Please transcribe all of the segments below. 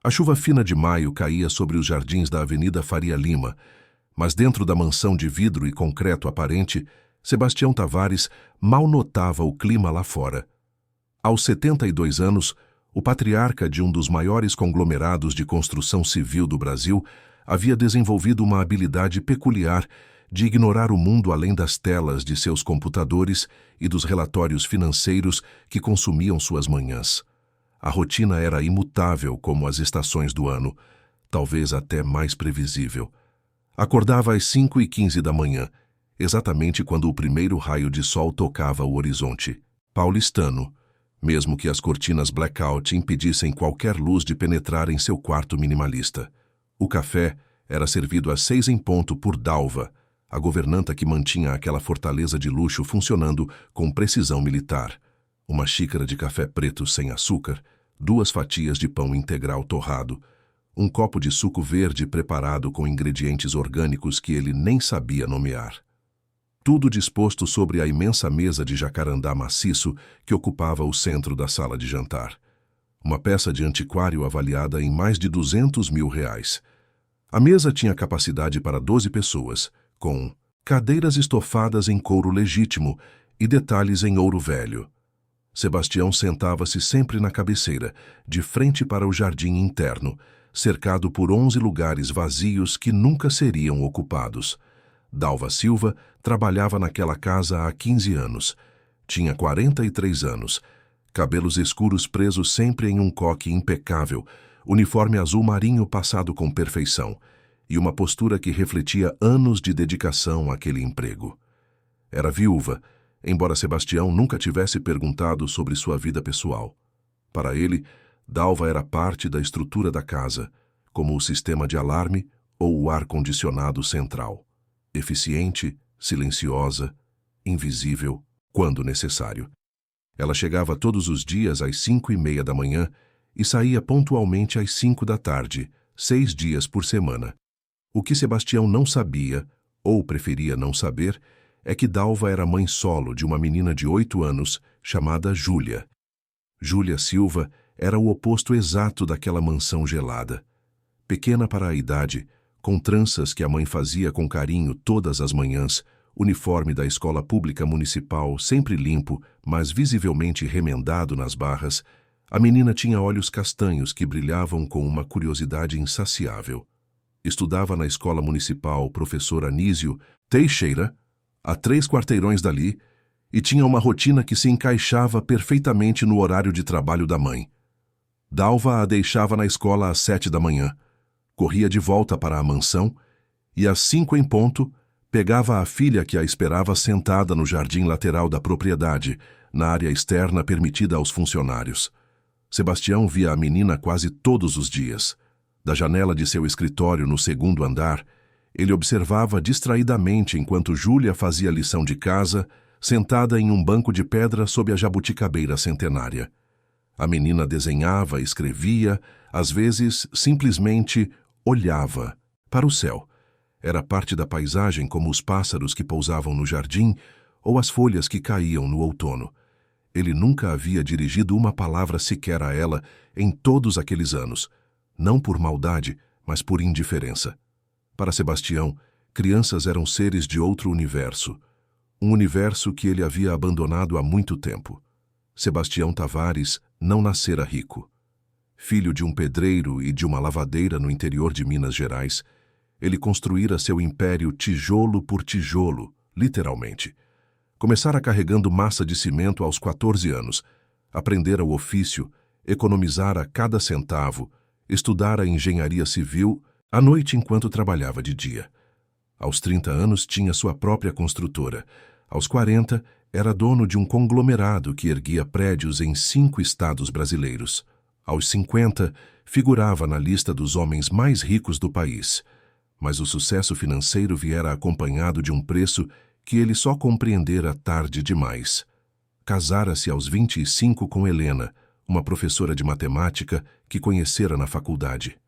A chuva fina de maio caía sobre os jardins da Avenida Faria Lima, mas dentro da mansão de vidro e concreto aparente, Sebastião Tavares mal notava o clima lá fora. Aos 72 anos, o patriarca de um dos maiores conglomerados de construção civil do Brasil havia desenvolvido uma habilidade peculiar de ignorar o mundo além das telas de seus computadores e dos relatórios financeiros que consumiam suas manhãs. A rotina era imutável como as estações do ano, talvez até mais previsível. Acordava às 5h15 da manhã, exatamente quando o primeiro raio de sol tocava o horizonte. Paulistano, mesmo que as cortinas blackout impedissem qualquer luz de penetrar em seu quarto minimalista. O café era servido às 6 em ponto por Dalva, a governanta que mantinha aquela fortaleza de luxo funcionando com precisão militar. Uma xícara de café preto sem açúcar, 2 fatias de pão integral torrado, um copo de suco verde preparado com ingredientes orgânicos que ele nem sabia nomear. Tudo disposto sobre a imensa mesa de jacarandá maciço que ocupava o centro da sala de jantar. Uma peça de antiquário avaliada em mais de R$200 mil. A mesa tinha capacidade para 12 pessoas, com cadeiras estofadas em couro legítimo e detalhes em ouro velho. Sebastião sentava-se sempre na cabeceira, de frente para o jardim interno, cercado por 11 lugares vazios que nunca seriam ocupados. Dalva Silva trabalhava naquela casa há 15 anos. Tinha 43 anos, cabelos escuros presos sempre em um coque impecável, uniforme azul marinho passado com perfeição, e uma postura que refletia anos de dedicação àquele emprego. Era viúva, embora Sebastião nunca tivesse perguntado sobre sua vida pessoal. Para ele, Dalva era parte da estrutura da casa, como o sistema de alarme ou o ar-condicionado central. Eficiente, silenciosa, invisível, quando necessário. Ela chegava todos os dias às 5h30 da manhã e saía pontualmente às 5 da tarde, 6 dias por semana. O que Sebastião não sabia, ou preferia não saber, é que Dalva era mãe solo de uma menina de 8 anos chamada Júlia. Júlia Silva era o oposto exato daquela mansão gelada. Pequena para a idade, com tranças que a mãe fazia com carinho todas as manhãs, uniforme da escola pública municipal sempre limpo, mas visivelmente remendado nas barras, a menina tinha olhos castanhos que brilhavam com uma curiosidade insaciável. Estudava na escola municipal professor Anísio Teixeira, a 3 quarteirões dali, e tinha uma rotina que se encaixava perfeitamente no horário de trabalho da mãe. Dalva a deixava na escola às 7 da manhã, corria de volta para a mansão e às 5 em ponto pegava a filha que a esperava sentada no jardim lateral da propriedade, na área externa permitida aos funcionários. Sebastião via a menina quase todos os dias. Da janela de seu escritório no 2º andar, ele observava distraidamente enquanto Júlia fazia lição de casa, sentada em um banco de pedra sob a jabuticabeira centenária. A menina desenhava, escrevia, às vezes simplesmente olhava para o céu. Era parte da paisagem como os pássaros que pousavam no jardim ou as folhas que caíam no outono. Ele nunca havia dirigido uma palavra sequer a ela em todos aqueles anos, não por maldade, mas por indiferença. Para Sebastião, crianças eram seres de outro universo, um universo que ele havia abandonado há muito tempo. Sebastião Tavares não nascera rico. Filho de um pedreiro e de uma lavadeira no interior de Minas Gerais, ele construíra seu império tijolo por tijolo, literalmente. Começara carregando massa de cimento aos 14 anos, aprendera o ofício, economizara cada centavo, estudara engenharia civil à noite enquanto trabalhava de dia. Aos 30 anos tinha sua própria construtora. Aos 40, era dono de um conglomerado que erguia prédios em 5 estados brasileiros. Aos 50, figurava na lista dos homens mais ricos do país. Mas o sucesso financeiro viera acompanhado de um preço que ele só compreendera tarde demais. Casara-se aos 25 com Helena, uma professora de matemática que conhecera na faculdade.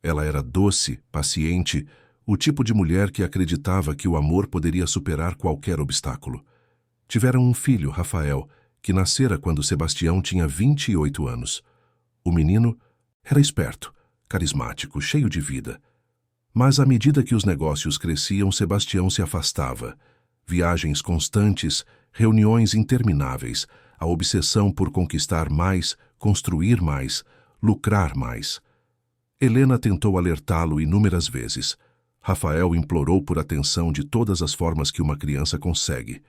Ela era doce, paciente, o tipo de mulher que acreditava que o amor poderia superar qualquer obstáculo. Tiveram um filho, Rafael, que nascera quando Sebastião tinha 28 anos. O menino era esperto, carismático, cheio de vida. Mas à medida que os negócios cresciam, Sebastião se afastava. Viagens constantes, reuniões intermináveis, a obsessão por conquistar mais, construir mais, lucrar mais. Helena tentou alertá-lo inúmeras vezes. Rafael implorou por atenção de todas as formas que uma criança consegue.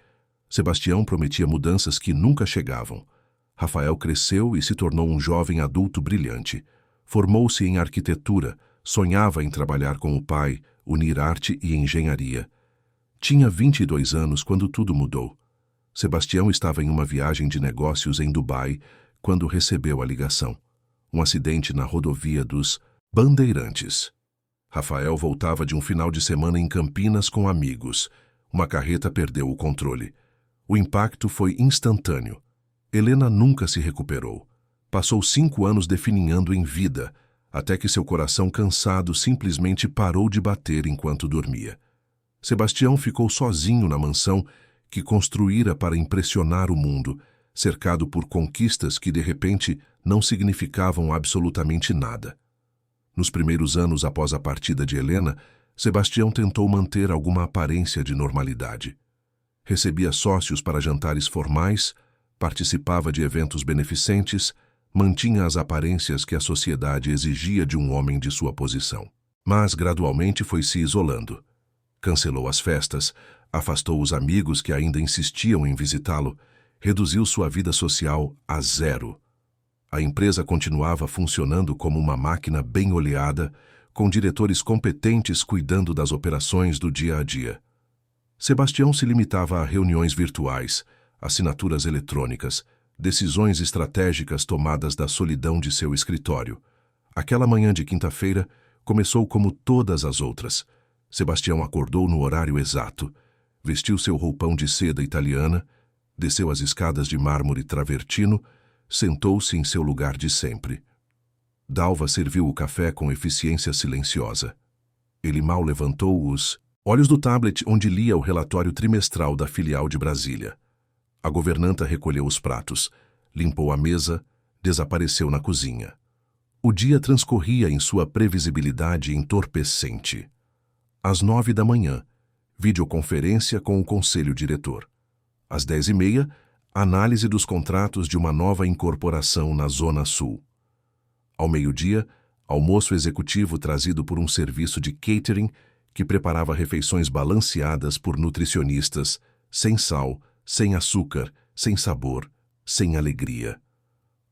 Sebastião prometia mudanças que nunca chegavam. Rafael cresceu e se tornou um jovem adulto brilhante. Formou-se em arquitetura, sonhava em trabalhar com o pai, unir arte e engenharia. Tinha 22 anos quando tudo mudou. Sebastião estava em uma viagem de negócios em Dubai quando recebeu a ligação. Um acidente na rodovia dos Bandeirantes. Rafael voltava de um final de semana em Campinas com amigos. Uma carreta perdeu o controle. O impacto foi instantâneo. Helena nunca se recuperou. Passou 5 anos definhando em vida, até que seu coração cansado simplesmente parou de bater enquanto dormia. Sebastião ficou sozinho na mansão que construíra para impressionar o mundo, cercado por conquistas que de repente não significavam absolutamente nada. Nos primeiros anos após a partida de Helena, Sebastião tentou manter alguma aparência de normalidade. Recebia sócios para jantares formais, participava de eventos beneficentes, mantinha as aparências que a sociedade exigia de um homem de sua posição. Mas gradualmente foi se isolando. Cancelou as festas, afastou os amigos que ainda insistiam em visitá-lo, reduziu sua vida social a zero. A empresa continuava funcionando como uma máquina bem oleada, com diretores competentes cuidando das operações do dia a dia. Sebastião se limitava a reuniões virtuais, assinaturas eletrônicas, decisões estratégicas tomadas da solidão de seu escritório. Aquela manhã de quinta-feira começou como todas as outras. Sebastião acordou no horário exato, vestiu seu roupão de seda italiana, desceu as escadas de mármore travertino, sentou-se em seu lugar de sempre. Dalva serviu o café com eficiência silenciosa. Ele mal levantou os olhos do tablet onde lia o relatório trimestral da filial de Brasília. A governanta recolheu os pratos, limpou a mesa, desapareceu na cozinha. O dia transcorria em sua previsibilidade entorpecente. Às 9 da manhã, videoconferência com o conselho diretor. Às 10h30, análise dos contratos de uma nova incorporação na Zona Sul. Ao meio-dia, almoço executivo trazido por um serviço de catering que preparava refeições balanceadas por nutricionistas, sem sal, sem açúcar, sem sabor, sem alegria.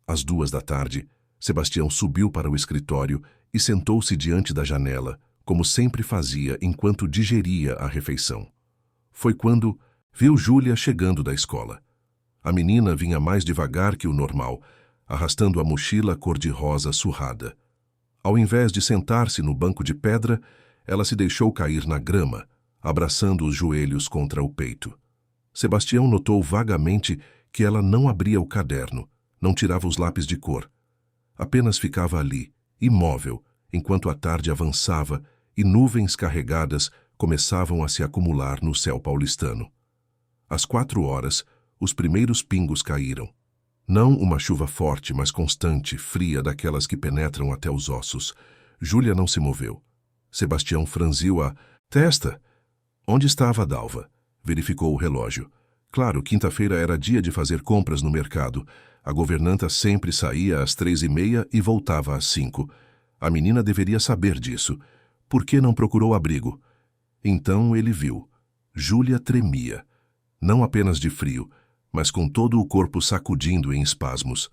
Às 2 da tarde, Sebastião subiu para o escritório e sentou-se diante da janela, como sempre fazia enquanto digeria a refeição. Foi quando viu Júlia chegando da escola. A menina vinha mais devagar que o normal, arrastando a mochila cor-de-rosa surrada. Ao invés de sentar-se no banco de pedra, ela se deixou cair na grama, abraçando os joelhos contra o peito. Sebastião notou vagamente que ela não abria o caderno, não tirava os lápis de cor. Apenas ficava ali, imóvel, enquanto a tarde avançava e nuvens carregadas começavam a se acumular no céu paulistano. Às 4 horas, os primeiros pingos caíram. Não uma chuva forte, mas constante, fria, daquelas que penetram até os ossos. Júlia não se moveu. Sebastião franziu a testa. Onde estava a Dalva? Verificou o relógio. Claro, quinta-feira era dia de fazer compras no mercado. A governanta sempre saía às 3h30 e voltava às 5. A menina deveria saber disso. Por que não procurou abrigo? Então ele viu. Júlia tremia. Não apenas de frio, mas com todo o corpo sacudindo em espasmos.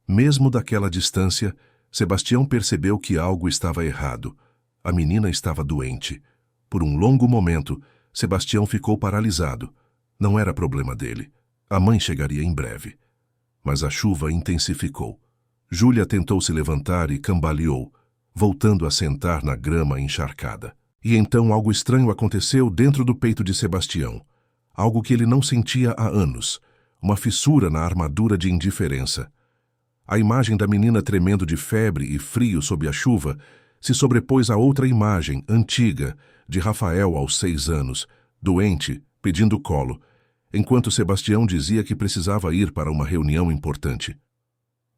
Mesmo daquela distância, Sebastião percebeu que algo estava errado. A menina estava doente. Por um longo momento, Sebastião ficou paralisado. Não era problema dele. A mãe chegaria em breve. Mas a chuva intensificou. Júlia tentou se levantar e cambaleou, voltando a sentar na grama encharcada. E então algo estranho aconteceu dentro do peito de Sebastião. Algo que ele não sentia há anos. Uma fissura na armadura de indiferença. A imagem da menina tremendo de febre e frio sob a chuva se sobrepôs a outra imagem, antiga, de Rafael aos 6 anos, doente, pedindo colo, enquanto Sebastião dizia que precisava ir para uma reunião importante.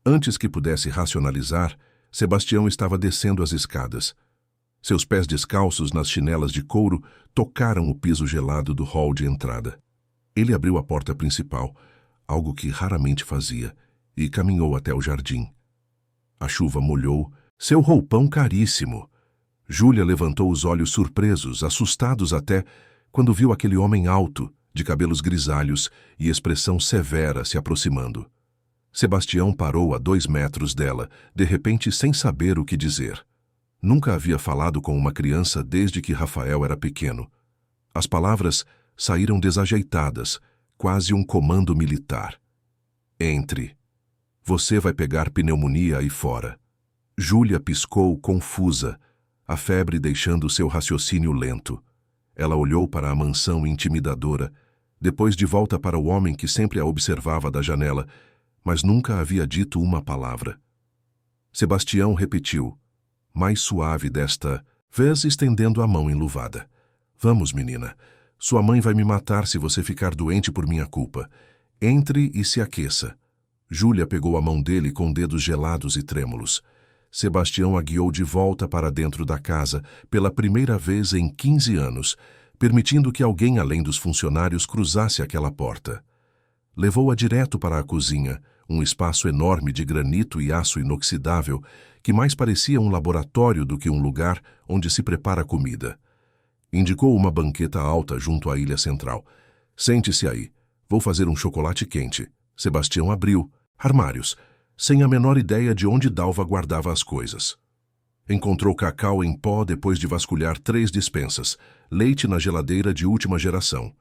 Antes que pudesse racionalizar, Sebastião estava descendo as escadas. Seus pés descalços nas chinelas de couro tocaram o piso gelado do hall de entrada. Ele abriu a porta principal, algo que raramente fazia, e caminhou até o jardim. A chuva molhou seu roupão caríssimo. Júlia levantou os olhos surpresos, assustados até, quando viu aquele homem alto, de cabelos grisalhos e expressão severa se aproximando. Sebastião parou a 2 metros dela, de repente sem saber o que dizer. Nunca havia falado com uma criança desde que Rafael era pequeno. As palavras saíram desajeitadas, quase um comando militar. Entre. Você vai pegar pneumonia aí fora. Júlia piscou, confusa, a febre deixando seu raciocínio lento. Ela olhou para a mansão intimidadora, depois de volta para o homem que sempre a observava da janela, mas nunca havia dito uma palavra. Sebastião repetiu, mais suave desta vez, estendendo a mão enluvada. Vamos, menina. Sua mãe vai me matar se você ficar doente por minha culpa. Entre e se aqueça. Júlia pegou a mão dele com dedos gelados e trêmulos. Sebastião a guiou de volta para dentro da casa, pela primeira vez em 15 anos, permitindo que alguém além dos funcionários cruzasse aquela porta. Levou-a direto para a cozinha, um espaço enorme de granito e aço inoxidável, que mais parecia um laboratório do que um lugar onde se prepara comida. Indicou uma banqueta alta junto à ilha central. Sente-se aí. Vou fazer um chocolate quente. Sebastião abriu. Armários. Sem a menor ideia de onde Dalva guardava as coisas. Encontrou cacau em pó depois de vasculhar 3 despensas. Leite na geladeira de última geração.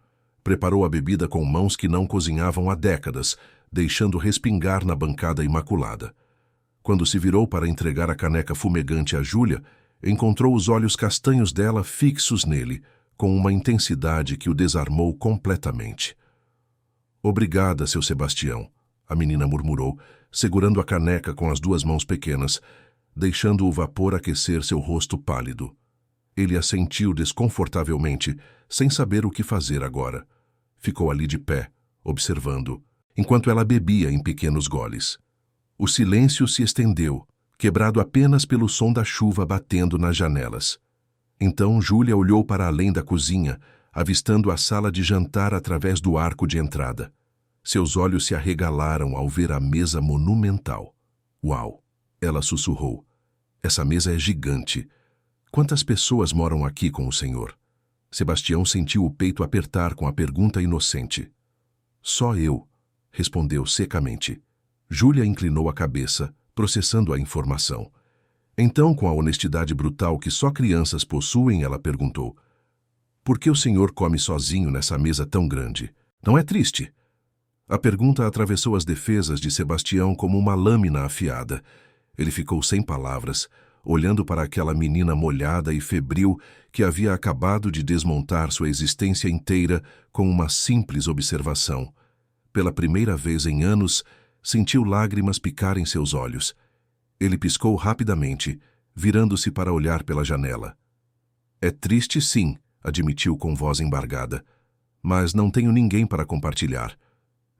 Preparou a bebida com mãos que não cozinhavam há décadas, deixando respingar na bancada imaculada. Quando se virou para entregar a caneca fumegante a Júlia, encontrou os olhos castanhos dela fixos nele, com uma intensidade que o desarmou completamente. Obrigada, seu Sebastião, a menina murmurou, segurando a caneca com as 2 mãos pequenas, deixando o vapor aquecer seu rosto pálido. Ele assentiu desconfortavelmente, sem saber o que fazer agora. Ficou ali de pé, observando, enquanto ela bebia em pequenos goles. O silêncio se estendeu, quebrado apenas pelo som da chuva batendo nas janelas. Então Júlia olhou para além da cozinha, avistando a sala de jantar através do arco de entrada. Seus olhos se arregalaram ao ver a mesa monumental. Uau! Ela sussurrou. Essa mesa é gigante. Quantas pessoas moram aqui com o senhor? Sebastião sentiu o peito apertar com a pergunta inocente. Só eu, respondeu secamente. Júlia inclinou a cabeça, processando a informação. Então, com a honestidade brutal que só crianças possuem, ela perguntou: por que o senhor come sozinho nessa mesa tão grande? Não é triste? A pergunta atravessou as defesas de Sebastião como uma lâmina afiada. Ele ficou sem palavras, olhando para aquela menina molhada e febril que havia acabado de desmontar sua existência inteira com uma simples observação. Pela primeira vez em anos, sentiu lágrimas picarem seus olhos. Ele piscou rapidamente, virando-se para olhar pela janela. É triste, sim, admitiu com voz embargada. Mas não tenho ninguém para compartilhar.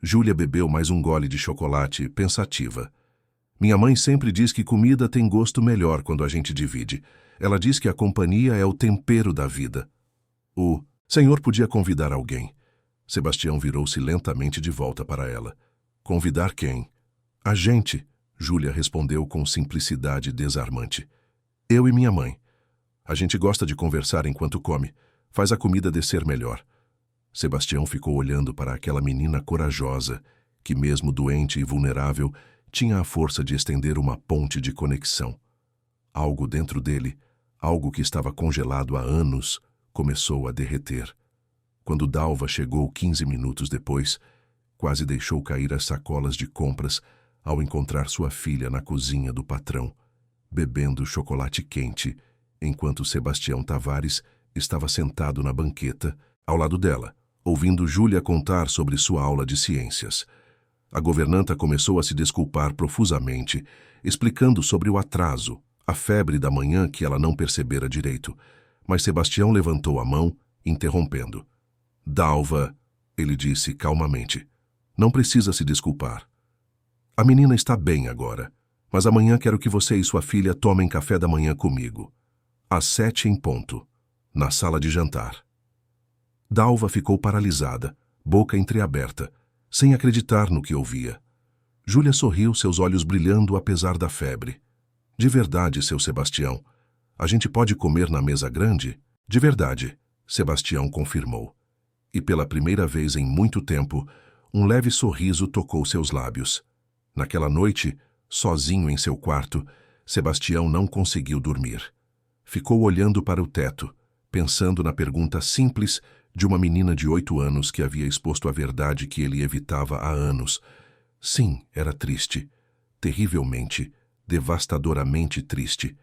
Júlia bebeu mais um gole de chocolate, pensativa. Minha mãe sempre diz que comida tem gosto melhor quando a gente divide. Ela diz que a companhia é o tempero da vida. O senhor podia convidar alguém. Sebastião virou-se lentamente de volta para ela. Convidar quem? A gente, Júlia respondeu com simplicidade desarmante. Eu e minha mãe. A gente gosta de conversar enquanto come. Faz a comida descer melhor. Sebastião ficou olhando para aquela menina corajosa, que mesmo doente e vulnerável, tinha a força de estender uma ponte de conexão. Algo dentro dele, algo que estava congelado há anos, começou a derreter. Quando Dalva chegou 15 minutos depois, quase deixou cair as sacolas de compras ao encontrar sua filha na cozinha do patrão, bebendo chocolate quente, enquanto Sebastião Tavares estava sentado na banqueta, ao lado dela, ouvindo Júlia contar sobre sua aula de ciências. A governanta começou a se desculpar profusamente, explicando sobre o atraso, a febre da manhã que ela não percebera direito, mas Sebastião levantou a mão, interrompendo. Dalva, ele disse calmamente, não precisa se desculpar. A menina está bem agora. Mas amanhã quero que você e sua filha tomem café da manhã comigo. Às 7 em ponto, na sala de jantar. Dalva ficou paralisada, boca entreaberta, sem acreditar no que ouvia. Júlia sorriu, seus olhos brilhando apesar da febre. De verdade, seu Sebastião. A gente pode comer na mesa grande? De verdade, Sebastião confirmou. E pela primeira vez em muito tempo, um leve sorriso tocou seus lábios. Naquela noite, sozinho em seu quarto, Sebastião não conseguiu dormir. Ficou olhando para o teto, pensando na pergunta simples de uma menina de 8 anos que havia exposto a verdade que ele evitava há anos. Sim, era triste. Terrivelmente, devastadoramente triste.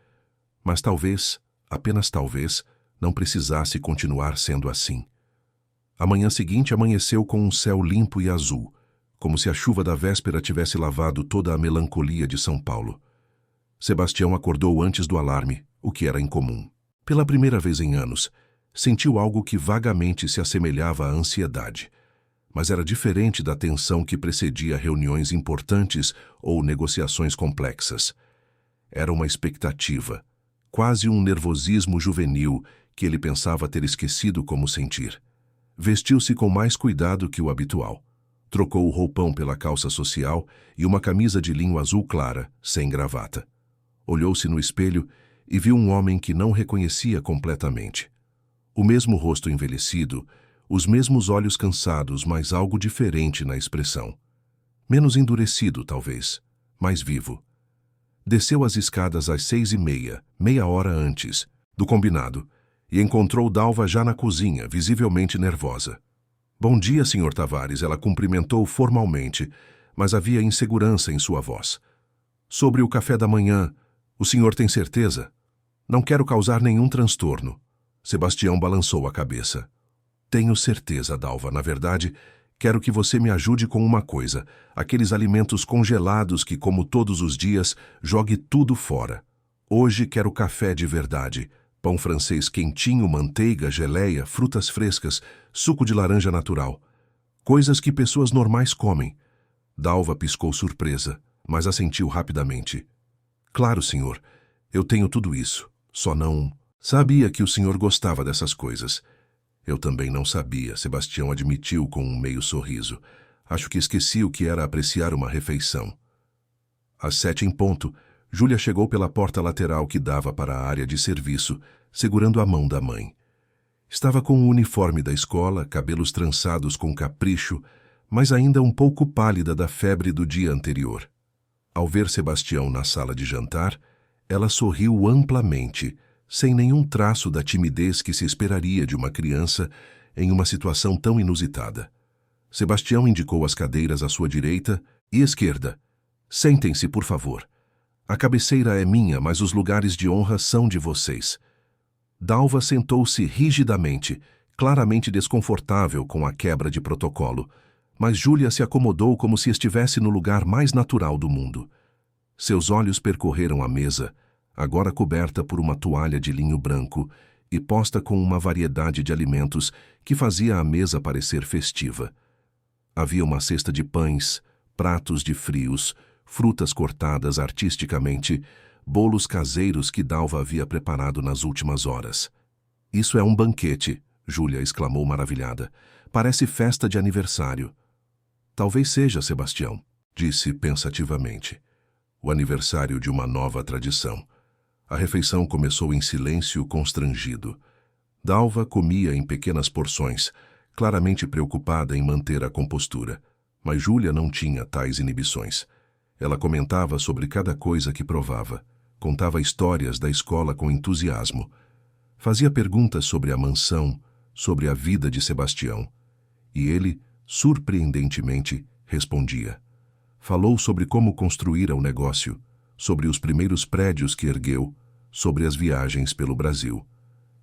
Mas talvez, apenas talvez, não precisasse continuar sendo assim. A manhã seguinte amanheceu com um céu limpo e azul, como se a chuva da véspera tivesse lavado toda a melancolia de São Paulo. Sebastião acordou antes do alarme, o que era incomum. Pela primeira vez em anos, sentiu algo que vagamente se assemelhava à ansiedade, mas era diferente da tensão que precedia reuniões importantes ou negociações complexas. Era uma expectativa, quase um nervosismo juvenil que ele pensava ter esquecido como sentir. Vestiu-se com mais cuidado que o habitual. Trocou o roupão pela calça social e uma camisa de linho azul clara, sem gravata. Olhou-se no espelho e viu um homem que não reconhecia completamente. O mesmo rosto envelhecido, os mesmos olhos cansados, mas algo diferente na expressão. Menos endurecido, talvez, mais vivo. Desceu as escadas às 6h30, meia hora antes do combinado, e encontrou Dalva já na cozinha, visivelmente nervosa. Bom dia, Sr. Tavares, ela cumprimentou formalmente, mas havia insegurança em sua voz. Sobre o café da manhã, o senhor tem certeza? Não quero causar nenhum transtorno. Sebastião balançou a cabeça. Tenho certeza, Dalva. Na verdade, quero que você me ajude com uma coisa. Aqueles alimentos congelados que, como todos os dias, jogue tudo fora. Hoje quero café de verdade. Pão francês quentinho, manteiga, geleia, frutas frescas, suco de laranja natural. Coisas que pessoas normais comem. Dalva piscou surpresa, mas assentiu rapidamente. Claro, senhor. Eu tenho tudo isso. Só não... Sabia que o senhor gostava dessas coisas. Eu também não sabia, Sebastião admitiu com um meio sorriso. Acho que esqueci o que era apreciar uma refeição. Às 7 em ponto, Júlia chegou pela porta lateral que dava para a área de serviço, segurando a mão da mãe. Estava com o uniforme da escola, cabelos trançados com capricho, mas ainda um pouco pálida da febre do dia anterior. Ao ver Sebastião na sala de jantar, ela sorriu amplamente, sem nenhum traço da timidez que se esperaria de uma criança em uma situação tão inusitada. Sebastião indicou as cadeiras à sua direita e esquerda. Sentem-se, por favor. A cabeceira é minha, mas os lugares de honra são de vocês. Dalva sentou-se rigidamente, claramente desconfortável com a quebra de protocolo, mas Júlia se acomodou como se estivesse no lugar mais natural do mundo. Seus olhos percorreram a mesa, agora coberta por uma toalha de linho branco e posta com uma variedade de alimentos que fazia a mesa parecer festiva. Havia uma cesta de pães, pratos de frios, frutas cortadas artisticamente, bolos caseiros que Dalva havia preparado nas últimas horas. Isso é um banquete, Júlia exclamou maravilhada. Parece festa de aniversário. Talvez seja, Sebastião, disse pensativamente. O aniversário de uma nova tradição. A refeição começou em silêncio constrangido. Dalva comia em pequenas porções, claramente preocupada em manter a compostura, mas Júlia não tinha tais inibições. Ela comentava sobre cada coisa que provava, contava histórias da escola com entusiasmo, fazia perguntas sobre a mansão, sobre a vida de Sebastião, e ele, surpreendentemente, respondia. Falou sobre como construíra o negócio, sobre os primeiros prédios que ergueu, sobre as viagens pelo Brasil.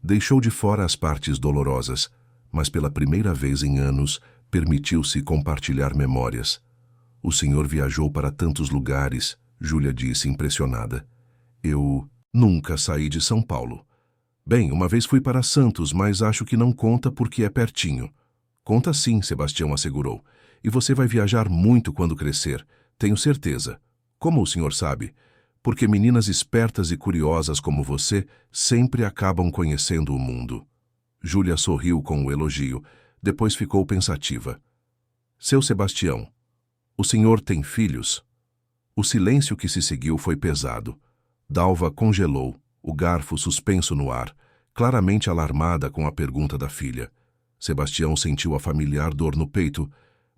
Deixou de fora as partes dolorosas, mas pela primeira vez em anos permitiu-se compartilhar memórias. O senhor viajou para tantos lugares, Júlia disse impressionada. Eu nunca saí de São Paulo. Bem, uma vez fui para Santos, mas acho que não conta porque é pertinho. Conta sim, Sebastião assegurou. E você vai viajar muito quando crescer, tenho certeza. Como o senhor sabe? porque meninas espertas e curiosas como você sempre acabam conhecendo o mundo. Júlia sorriu com o elogio, depois ficou pensativa. Seu Sebastião, o senhor tem filhos? O silêncio que se seguiu foi pesado. Dalva congelou, o garfo suspenso no ar, claramente alarmada com a pergunta da filha. Sebastião sentiu a familiar dor no peito,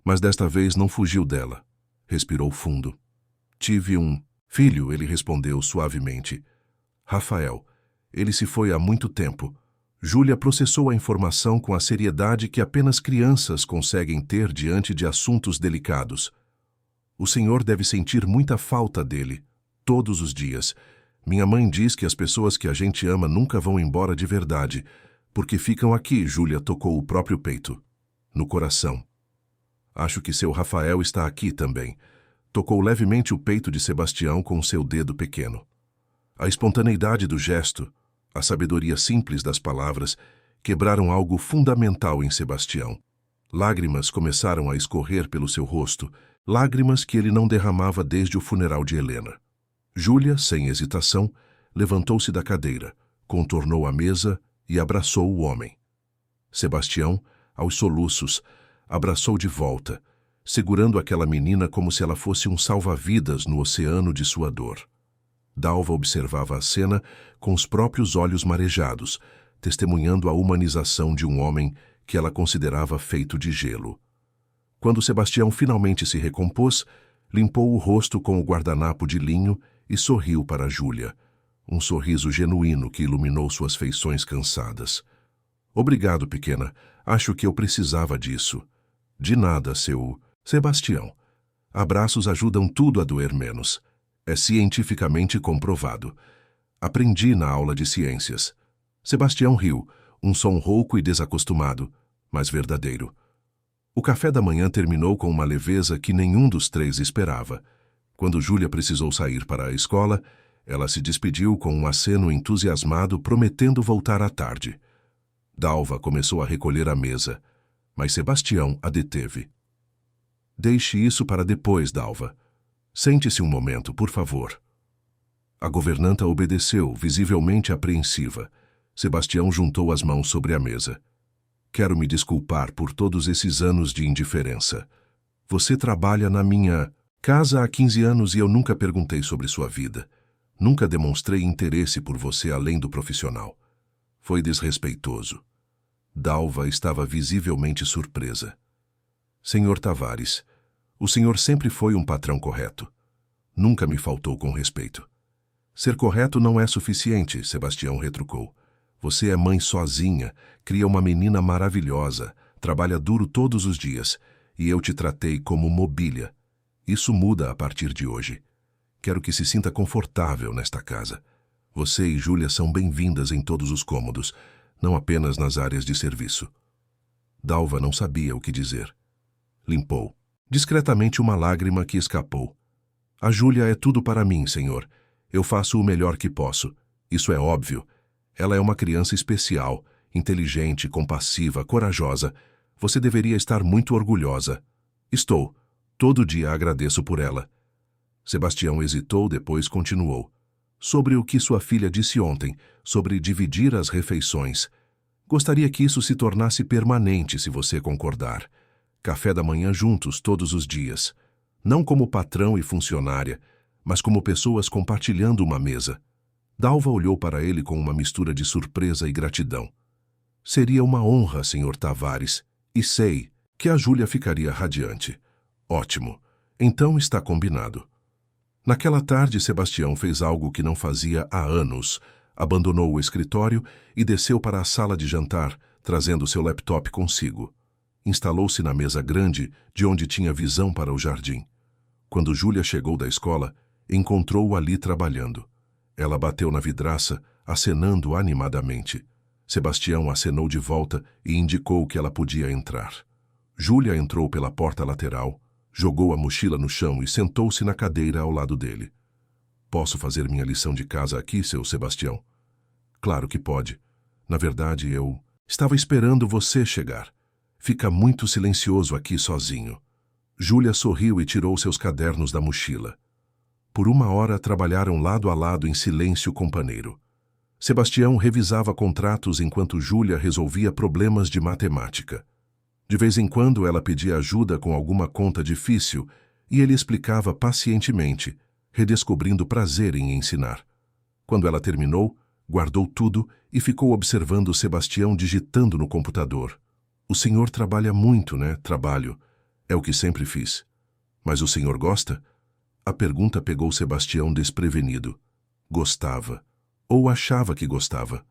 mas desta vez não fugiu dela. Respirou fundo. Tive um filho, ele respondeu suavemente. Rafael. Ele se foi há muito tempo. Júlia processou a informação com a seriedade que apenas crianças conseguem ter diante de assuntos delicados. O senhor deve sentir muita falta dele, todos os dias. Minha mãe diz que as pessoas que a gente ama nunca vão embora de verdade, porque ficam aqui. Júlia tocou o próprio peito, no coração. Acho que seu Rafael está aqui também. Tocou levemente o peito de Sebastião com seu dedo pequeno. A espontaneidade do gesto, a sabedoria simples das palavras, quebraram algo fundamental em Sebastião. Lágrimas começaram a escorrer pelo seu rosto, lágrimas que ele não derramava desde o funeral de Helena. Júlia, sem hesitação, levantou-se da cadeira, contornou a mesa e abraçou o homem. Sebastião, aos soluços, abraçou de volta, segurando aquela menina como se ela fosse um salva-vidas no oceano de sua dor. Dalva observava a cena com os próprios olhos marejados, testemunhando a humanização de um homem que ela considerava feito de gelo. Quando Sebastião finalmente se recompôs, limpou o rosto com o guardanapo de linho e sorriu para Júlia, um sorriso genuíno que iluminou suas feições cansadas. Obrigado, pequena. Acho que eu precisava disso. De nada, seu Sebastião. Abraços ajudam tudo a doer menos. É cientificamente comprovado. Aprendi na aula de ciências. Sebastião riu, um som rouco e desacostumado, mas verdadeiro. O café da manhã terminou com uma leveza que nenhum dos três esperava. Quando Júlia precisou sair para a escola, ela se despediu com um aceno entusiasmado, prometendo voltar à tarde. Dalva começou a recolher a mesa, mas Sebastião a deteve. Deixe isso para depois, Dalva. Sente-se um momento, por favor. A governanta obedeceu, visivelmente apreensiva. Sebastião juntou as mãos sobre a mesa. Quero me desculpar por todos esses anos de indiferença. Você trabalha na minha casa há 15 anos e eu nunca perguntei sobre sua vida. Nunca demonstrei interesse por você além do profissional. Foi desrespeitoso. Dalva estava visivelmente surpresa. Senhor Tavares, o senhor sempre foi um patrão correto. Nunca me faltou com respeito. Ser correto não é suficiente, Sebastião retrucou. Você é mãe sozinha, cria uma menina maravilhosa, trabalha duro todos os dias, e eu te tratei como mobília. Isso muda a partir de hoje. Quero que se sinta confortável nesta casa. Você e Júlia são bem-vindas em todos os cômodos, não apenas nas áreas de serviço. Dalva não sabia o que dizer. Limpou discretamente uma lágrima que escapou. A Júlia é tudo para mim, senhor. Eu faço o melhor que posso. Isso é óbvio. Ela é uma criança especial, inteligente, compassiva, corajosa. Você deveria estar muito orgulhosa. Estou. Todo dia agradeço por ela. Sebastião hesitou, depois continuou. Sobre o que sua filha disse ontem, sobre dividir as refeições. Gostaria que isso se tornasse permanente, se você concordar. Café da manhã juntos todos os dias. Não como patrão e funcionária, mas como pessoas compartilhando uma mesa. Dalva olhou para ele com uma mistura de surpresa e gratidão. Seria uma honra, senhor Tavares, e sei que a Júlia ficaria radiante. Ótimo. Então está combinado. Naquela tarde, Sebastião fez algo que não fazia há anos. Abandonou o escritório e desceu para a sala de jantar, trazendo seu laptop consigo. Instalou-se na mesa grande, de onde tinha visão para o jardim. Quando Júlia chegou da escola, encontrou-o ali trabalhando. Ela bateu na vidraça, acenando animadamente. Sebastião acenou de volta e indicou que ela podia entrar. Júlia entrou pela porta lateral, jogou a mochila no chão e sentou-se na cadeira ao lado dele. Posso fazer minha lição de casa aqui, seu Sebastião? Claro que pode. Na verdade, eu estava esperando você chegar. Fica muito silencioso aqui sozinho. Júlia sorriu e tirou seus cadernos da mochila. Por 1 hora trabalharam lado a lado em silêncio companheiro. Sebastião revisava contratos enquanto Júlia resolvia problemas de matemática. De vez em quando ela pedia ajuda com alguma conta difícil e ele explicava pacientemente, redescobrindo prazer em ensinar. Quando ela terminou, guardou tudo e ficou observando Sebastião digitando no computador. O senhor trabalha muito, né? Trabalho. É o que sempre fiz. Mas o senhor gosta? A pergunta pegou Sebastião desprevenido. Gostava. Ou achava que gostava.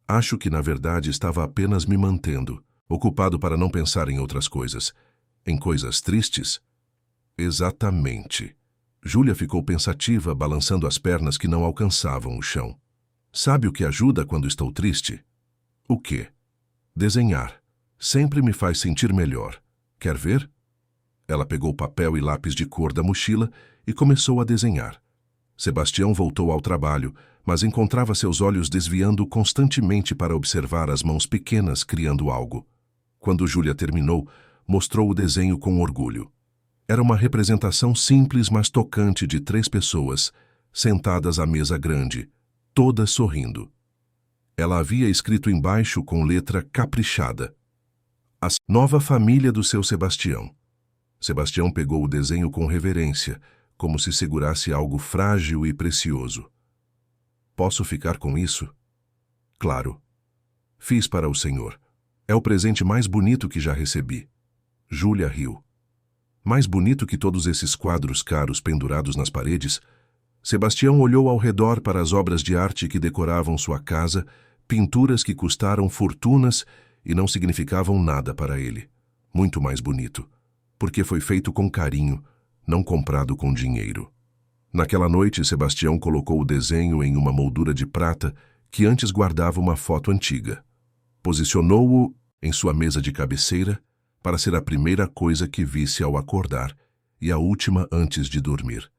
Acho que, na verdade, estava apenas me mantendo, ocupado para não pensar em outras coisas. Em coisas tristes? Exatamente. Júlia ficou pensativa, balançando as pernas que não alcançavam o chão. Sabe o que ajuda quando estou triste? O quê? Desenhar. Sempre me faz sentir melhor. Quer ver? Ela pegou papel e lápis de cor da mochila e começou a desenhar. Sebastião voltou ao trabalho, mas encontrava seus olhos desviando constantemente para observar as mãos pequenas criando algo. Quando Júlia terminou, mostrou o desenho com orgulho. Era uma representação simples, mas tocante de 3 pessoas, sentadas à mesa grande, todas sorrindo. Ela havia escrito embaixo com letra caprichada: a nova família do seu Sebastião. Sebastião pegou o desenho com reverência, como se segurasse algo frágil e precioso. Posso ficar com isso? Claro. Fiz para o senhor. É o presente mais bonito que já recebi. Júlia riu. Mais bonito que todos esses quadros caros pendurados nas paredes? Sebastião olhou ao redor para as obras de arte que decoravam sua casa, pinturas que custaram fortunas e não significavam nada para ele. Muito mais bonito, porque foi feito com carinho, não comprado com dinheiro. Naquela noite, Sebastião colocou o desenho em uma moldura de prata que antes guardava uma foto antiga. Posicionou-o em sua mesa de cabeceira para ser a primeira coisa que visse ao acordar e a última antes de dormir.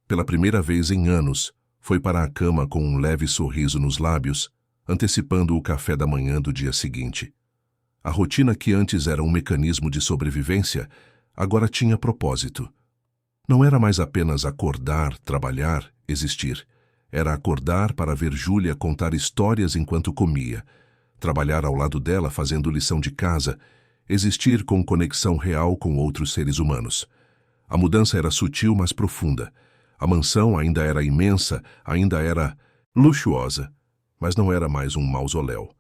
Pela primeira vez em anos, foi para a cama com um leve sorriso nos lábios, antecipando o café da manhã do dia seguinte. A rotina que antes era um mecanismo de sobrevivência, agora tinha propósito. Não era mais apenas acordar, trabalhar, existir. Era acordar para ver Júlia contar histórias enquanto comia, trabalhar ao lado dela fazendo lição de casa, existir com conexão real com outros seres humanos. A mudança era sutil, mas profunda. A mansão ainda era imensa, ainda era luxuosa, mas não era mais um mausoléu.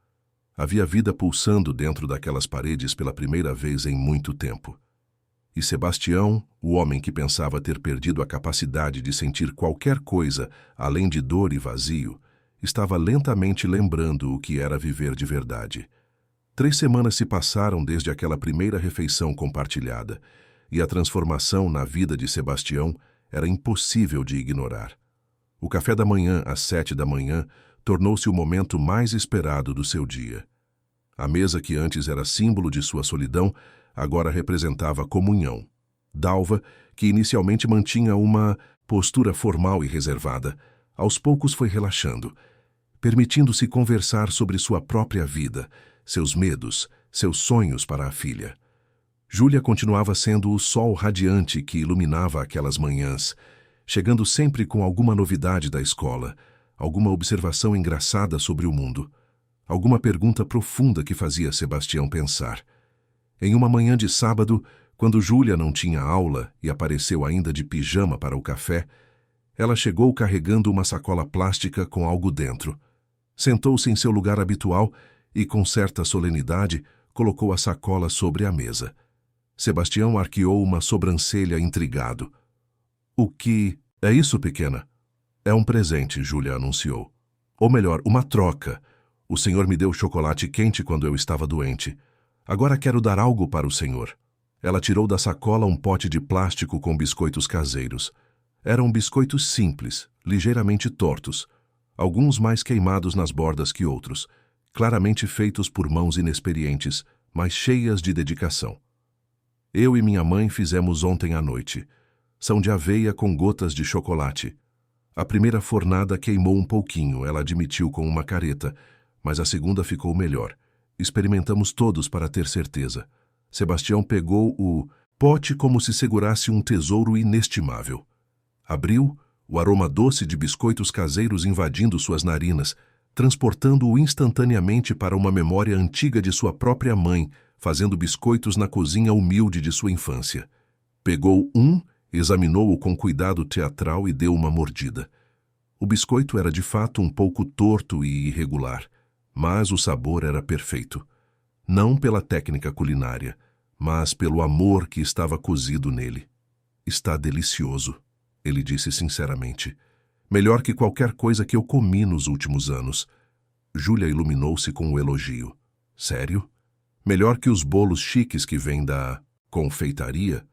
Havia vida pulsando dentro daquelas paredes pela primeira vez em muito tempo. E Sebastião, o homem que pensava ter perdido a capacidade de sentir qualquer coisa além de dor e vazio, estava lentamente lembrando o que era viver de verdade. 3 semanas se passaram desde aquela primeira refeição compartilhada, e a transformação na vida de Sebastião era impossível de ignorar. O café da manhã, às 7 da manhã, tornou-se o momento mais esperado do seu dia. A mesa que antes era símbolo de sua solidão, agora representava comunhão. Dalva, que inicialmente mantinha uma postura formal e reservada, aos poucos foi relaxando, permitindo-se conversar sobre sua própria vida, seus medos, seus sonhos para a filha. Júlia continuava sendo o sol radiante que iluminava aquelas manhãs, chegando sempre com alguma novidade da escola, alguma observação engraçada sobre o mundo, alguma pergunta profunda que fazia Sebastião pensar. Em uma manhã de sábado, quando Júlia não tinha aula e apareceu ainda de pijama para o café, ela chegou carregando uma sacola plástica com algo dentro. Sentou-se em seu lugar habitual e, com certa solenidade, colocou a sacola sobre a mesa. Sebastião arqueou uma sobrancelha intrigado. O que é isso, pequena? É um presente, Júlia anunciou. Ou melhor, uma troca. O senhor me deu chocolate quente quando eu estava doente. Agora quero dar algo para o senhor. Ela tirou da sacola um pote de plástico com biscoitos caseiros. Eram biscoitos simples, ligeiramente tortos, alguns mais queimados nas bordas que outros, claramente feitos por mãos inexperientes, mas cheias de dedicação. Eu e minha mãe fizemos ontem à noite. São de aveia com gotas de chocolate. A primeira fornada queimou um pouquinho, ela admitiu com uma careta, mas a segunda ficou melhor. Experimentamos todos para ter certeza. Sebastião pegou o pote como se segurasse um tesouro inestimável. Abriu, o aroma doce de biscoitos caseiros invadindo suas narinas, transportando-o instantaneamente para uma memória antiga de sua própria mãe, fazendo biscoitos na cozinha humilde de sua infância. Pegou um, examinou-o com cuidado teatral e deu uma mordida. O biscoito era de fato um pouco torto e irregular, mas o sabor era perfeito. Não pela técnica culinária, mas pelo amor que estava cozido nele. Está delicioso, ele disse sinceramente. Melhor que qualquer coisa que eu comi nos últimos anos. Júlia iluminou-se com o elogio. Sério? Melhor que os bolos chiques que vêm da confeitaria?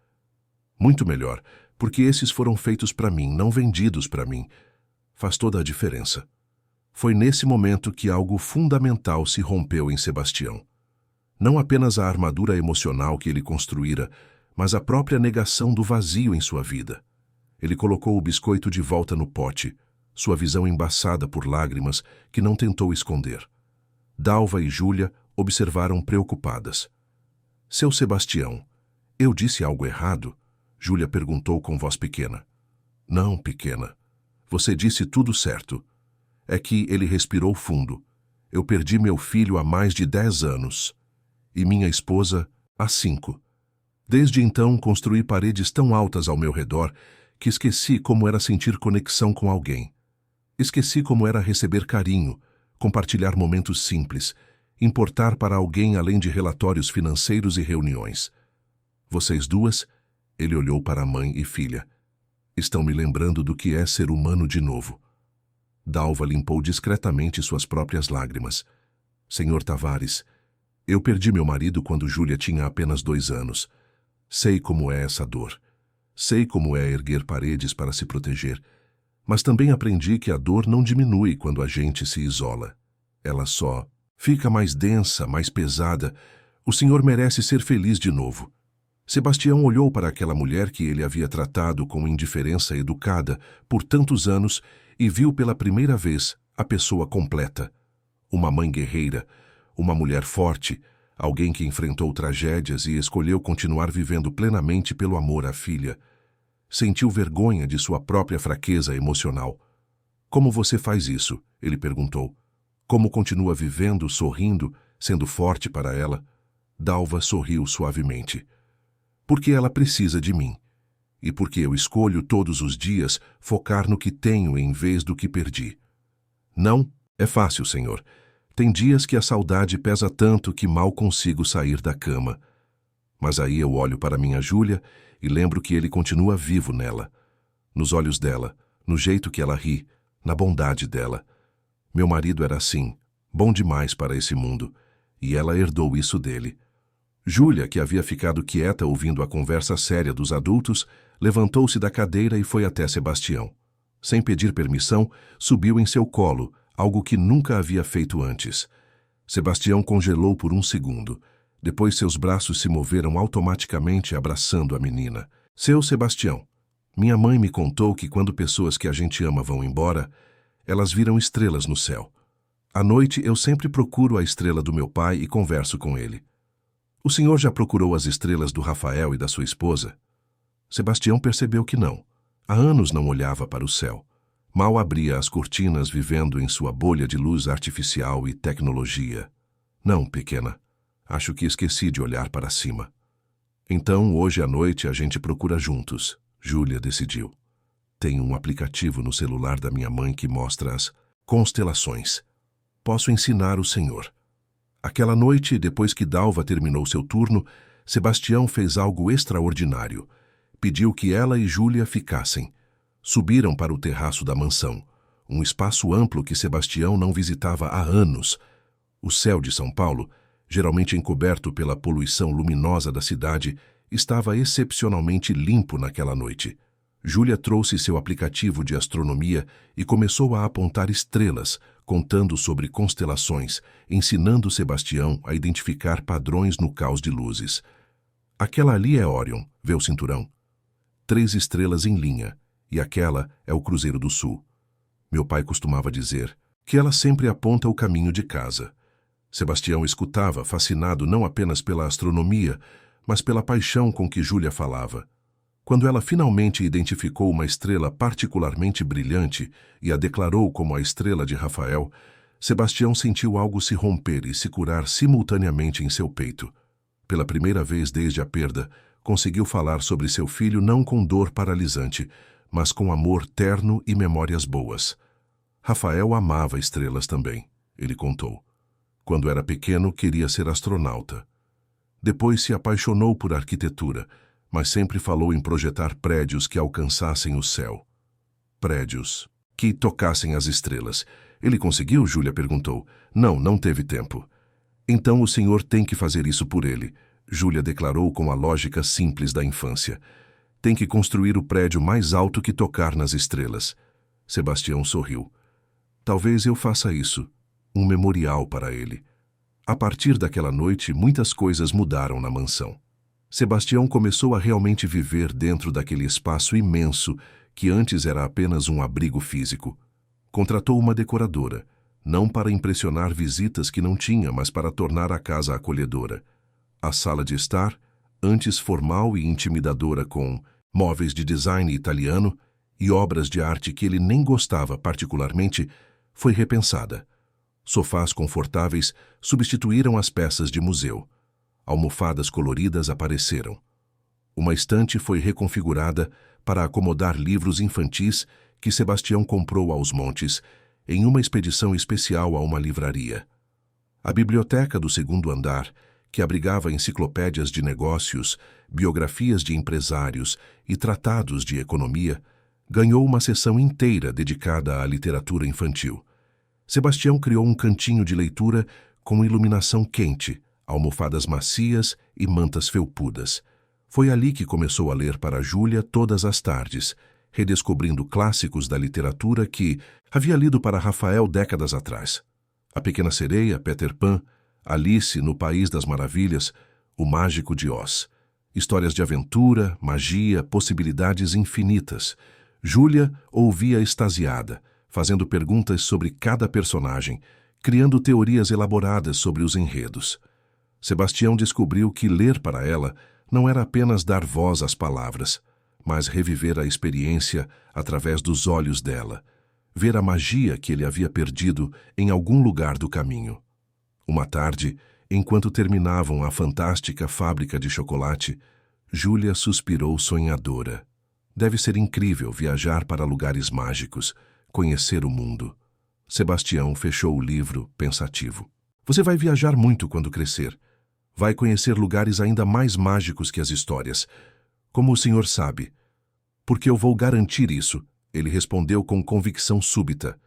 Muito melhor, porque esses foram feitos para mim, não vendidos para mim. Faz toda a diferença. Foi nesse momento que algo fundamental se rompeu em Sebastião. Não apenas a armadura emocional que ele construíra, mas a própria negação do vazio em sua vida. Ele colocou o biscoito de volta no pote, sua visão embaçada por lágrimas que não tentou esconder. Dalva e Júlia observaram preocupadas. Seu Sebastião, eu disse algo errado? Júlia perguntou com voz pequena. Não, pequena. Você disse tudo certo. É que ele respirou fundo. Eu perdi meu filho há mais de 10 anos. E minha esposa há 5. Desde então construí paredes tão altas ao meu redor que esqueci como era sentir conexão com alguém. Esqueci como era receber carinho, compartilhar momentos simples, importar para alguém além de relatórios financeiros e reuniões. Vocês duas, ele olhou para a mãe e filha, estão me lembrando do que é ser humano de novo. Dalva limpou discretamente suas próprias lágrimas. Senhor Tavares, eu perdi meu marido quando Júlia tinha apenas 2 anos. Sei como é essa dor. Sei como é erguer paredes para se proteger. Mas também aprendi que a dor não diminui quando a gente se isola. Ela só fica mais densa, mais pesada. O senhor merece ser feliz de novo. Sebastião olhou para aquela mulher que ele havia tratado com indiferença educada por tantos anos e viu pela primeira vez a pessoa completa. Uma mãe guerreira, uma mulher forte, alguém que enfrentou tragédias e escolheu continuar vivendo plenamente pelo amor à filha. Sentiu vergonha de sua própria fraqueza emocional. Como você faz isso? Ele perguntou. Como continua vivendo, sorrindo, sendo forte para ela? Dalva sorriu suavemente. Porque ela precisa de mim. E porque eu escolho todos os dias focar no que tenho em vez do que perdi. Não, é fácil, senhor. Tem dias que a saudade pesa tanto que mal consigo sair da cama. Mas aí eu olho para minha Júlia e lembro que ele continua vivo nela. Nos olhos dela, no jeito que ela ri, na bondade dela. Meu marido era assim, bom demais para esse mundo, e ela herdou isso dele. Júlia, que havia ficado quieta ouvindo a conversa séria dos adultos, levantou-se da cadeira e foi até Sebastião. Sem pedir permissão, subiu em seu colo, algo que nunca havia feito antes. Sebastião congelou por um segundo. Depois seus braços se moveram automaticamente abraçando a menina. Seu Sebastião, minha mãe me contou que quando pessoas que a gente ama vão embora, elas viram estrelas no céu. À noite eu sempre procuro a estrela do meu pai e converso com ele. O senhor já procurou as estrelas do Rafael e da sua esposa? Sebastião percebeu que não. Há anos não olhava para o céu. Mal abria as cortinas vivendo em sua bolha de luz artificial e tecnologia. Não, pequena. Acho que esqueci de olhar para cima. Então, hoje à noite a gente procura juntos, Júlia decidiu. Tem um aplicativo no celular da minha mãe que mostra as constelações. Posso ensinar o senhor. Aquela noite, depois que Dalva terminou seu turno, Sebastião fez algo extraordinário. Pediu que ela e Júlia ficassem. Subiram para o terraço da mansão, um espaço amplo que Sebastião não visitava há anos. O céu de São Paulo, geralmente encoberto pela poluição luminosa da cidade, estava excepcionalmente limpo naquela noite. Júlia trouxe seu aplicativo de astronomia e começou a apontar estrelas, contando sobre constelações, ensinando Sebastião a identificar padrões no caos de luzes. Aquela ali é Órion, vê o cinturão? 3 estrelas em linha, e aquela é o Cruzeiro do Sul. Meu pai costumava dizer que ela sempre aponta o caminho de casa. Sebastião escutava, fascinado não apenas pela astronomia, mas pela paixão com que Júlia falava. Quando ela finalmente identificou uma estrela particularmente brilhante e a declarou como a estrela de Rafael, Sebastião sentiu algo se romper e se curar simultaneamente em seu peito. Pela primeira vez desde a perda, conseguiu falar sobre seu filho não com dor paralisante, mas com amor terno e memórias boas. Rafael amava estrelas também, ele contou. Quando era pequeno, queria ser astronauta. Depois se apaixonou por arquitetura, mas sempre falou em projetar prédios que alcançassem o céu. Prédios que tocassem as estrelas. Ele conseguiu? Júlia perguntou. Não teve tempo. Então o senhor tem que fazer isso por ele, Júlia declarou com a lógica simples da infância. Tem que construir o prédio mais alto que tocar nas estrelas. Sebastião sorriu. Talvez eu faça isso. Um memorial para ele. A partir daquela noite, muitas coisas mudaram na mansão. Sebastião começou a realmente viver dentro daquele espaço imenso que antes era apenas um abrigo físico. Contratou uma decoradora, não para impressionar visitas que não tinha, mas para tornar a casa acolhedora. A sala de estar, antes formal e intimidadora com móveis de design italiano e obras de arte que ele nem gostava particularmente, foi repensada. Sofás confortáveis substituíram as peças de museu. Almofadas coloridas apareceram. Uma estante foi reconfigurada para acomodar livros infantis que Sebastião comprou aos montes, em uma expedição especial a uma livraria. A biblioteca do segundo andar, que abrigava enciclopédias de negócios, biografias de empresários e tratados de economia, ganhou uma seção inteira dedicada à literatura infantil. Sebastião criou um cantinho de leitura com iluminação quente, almofadas macias e mantas felpudas. Foi ali que começou a ler para Júlia todas as tardes, redescobrindo clássicos da literatura que havia lido para Rafael décadas atrás. A Pequena Sereia, Peter Pan, Alice no País das Maravilhas, O Mágico de Oz. Histórias de aventura, magia, possibilidades infinitas. Júlia ouvia extasiada, fazendo perguntas sobre cada personagem, criando teorias elaboradas sobre os enredos. Sebastião descobriu que ler para ela não era apenas dar voz às palavras, mas reviver a experiência através dos olhos dela, ver a magia que ele havia perdido em algum lugar do caminho. Uma tarde, enquanto terminavam a fantástica fábrica de chocolate, Júlia suspirou sonhadora. Deve ser incrível viajar para lugares mágicos, conhecer o mundo. Sebastião fechou o livro, pensativo. Você vai viajar muito quando crescer. Vai conhecer lugares ainda mais mágicos que as histórias. Como o senhor sabe? Porque eu vou garantir isso, ele respondeu com convicção súbita.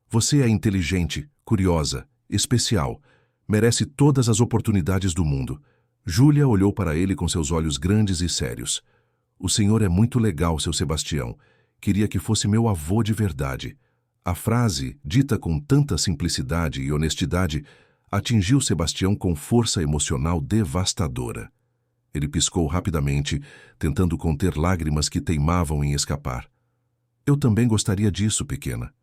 Você é inteligente, curiosa, especial. Merece todas as oportunidades do mundo. Júlia olhou para ele com seus olhos grandes e sérios. O senhor é muito legal, seu Sebastião. Queria que fosse meu avô de verdade. A frase, dita com tanta simplicidade e honestidade, atingiu Sebastião com força emocional devastadora. Ele piscou rapidamente, tentando conter lágrimas que teimavam em escapar. Eu também gostaria disso, pequena.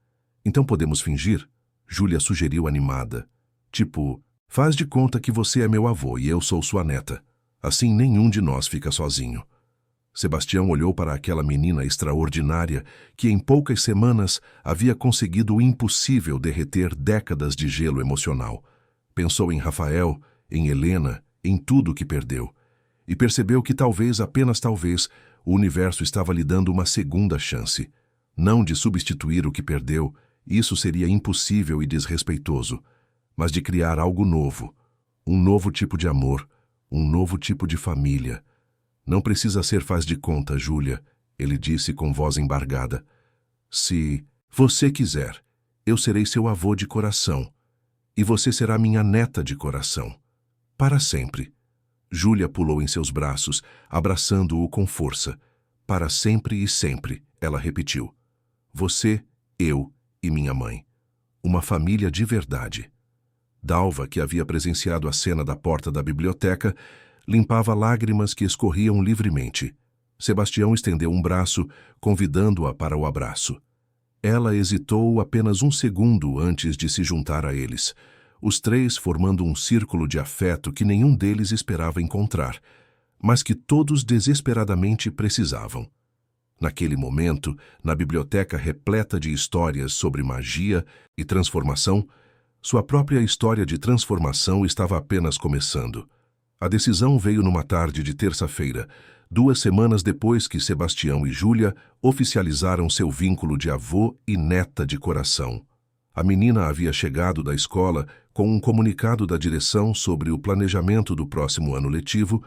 Então podemos fingir? Júlia sugeriu animada. Tipo, faz de conta que você é meu avô e eu sou sua neta. Assim nenhum de nós fica sozinho. Sebastião olhou para aquela menina extraordinária que em poucas semanas havia conseguido o impossível derreter décadas de gelo emocional. Pensou em Rafael, em Helena, em tudo o que perdeu. E percebeu que talvez, apenas talvez, o universo estava lhe dando uma segunda chance. Não de substituir o que perdeu, isso seria impossível e desrespeitoso, mas de criar algo novo. Um novo tipo de amor, um novo tipo de família. Não precisa ser faz de conta, Júlia, ele disse com voz embargada. Se você quiser, eu serei seu avô de coração. E você será minha neta de coração. Para sempre. Júlia pulou em seus braços, abraçando-o com força. Para sempre e sempre, ela repetiu. Você, eu e minha mãe. Uma família de verdade. Dalva, que havia presenciado a cena da porta da biblioteca, limpava lágrimas que escorriam livremente. Sebastião estendeu um braço, convidando-a para o abraço. Ela hesitou apenas um segundo antes de se juntar a eles, os três formando um círculo de afeto que nenhum deles esperava encontrar, mas que todos desesperadamente precisavam. Naquele momento, na biblioteca repleta de histórias sobre magia e transformação, sua própria história de transformação estava apenas começando. A decisão veio numa tarde de terça-feira, 2 semanas depois que Sebastião e Júlia oficializaram seu vínculo de avô e neta de coração. A menina havia chegado da escola com um comunicado da direção sobre o planejamento do próximo ano letivo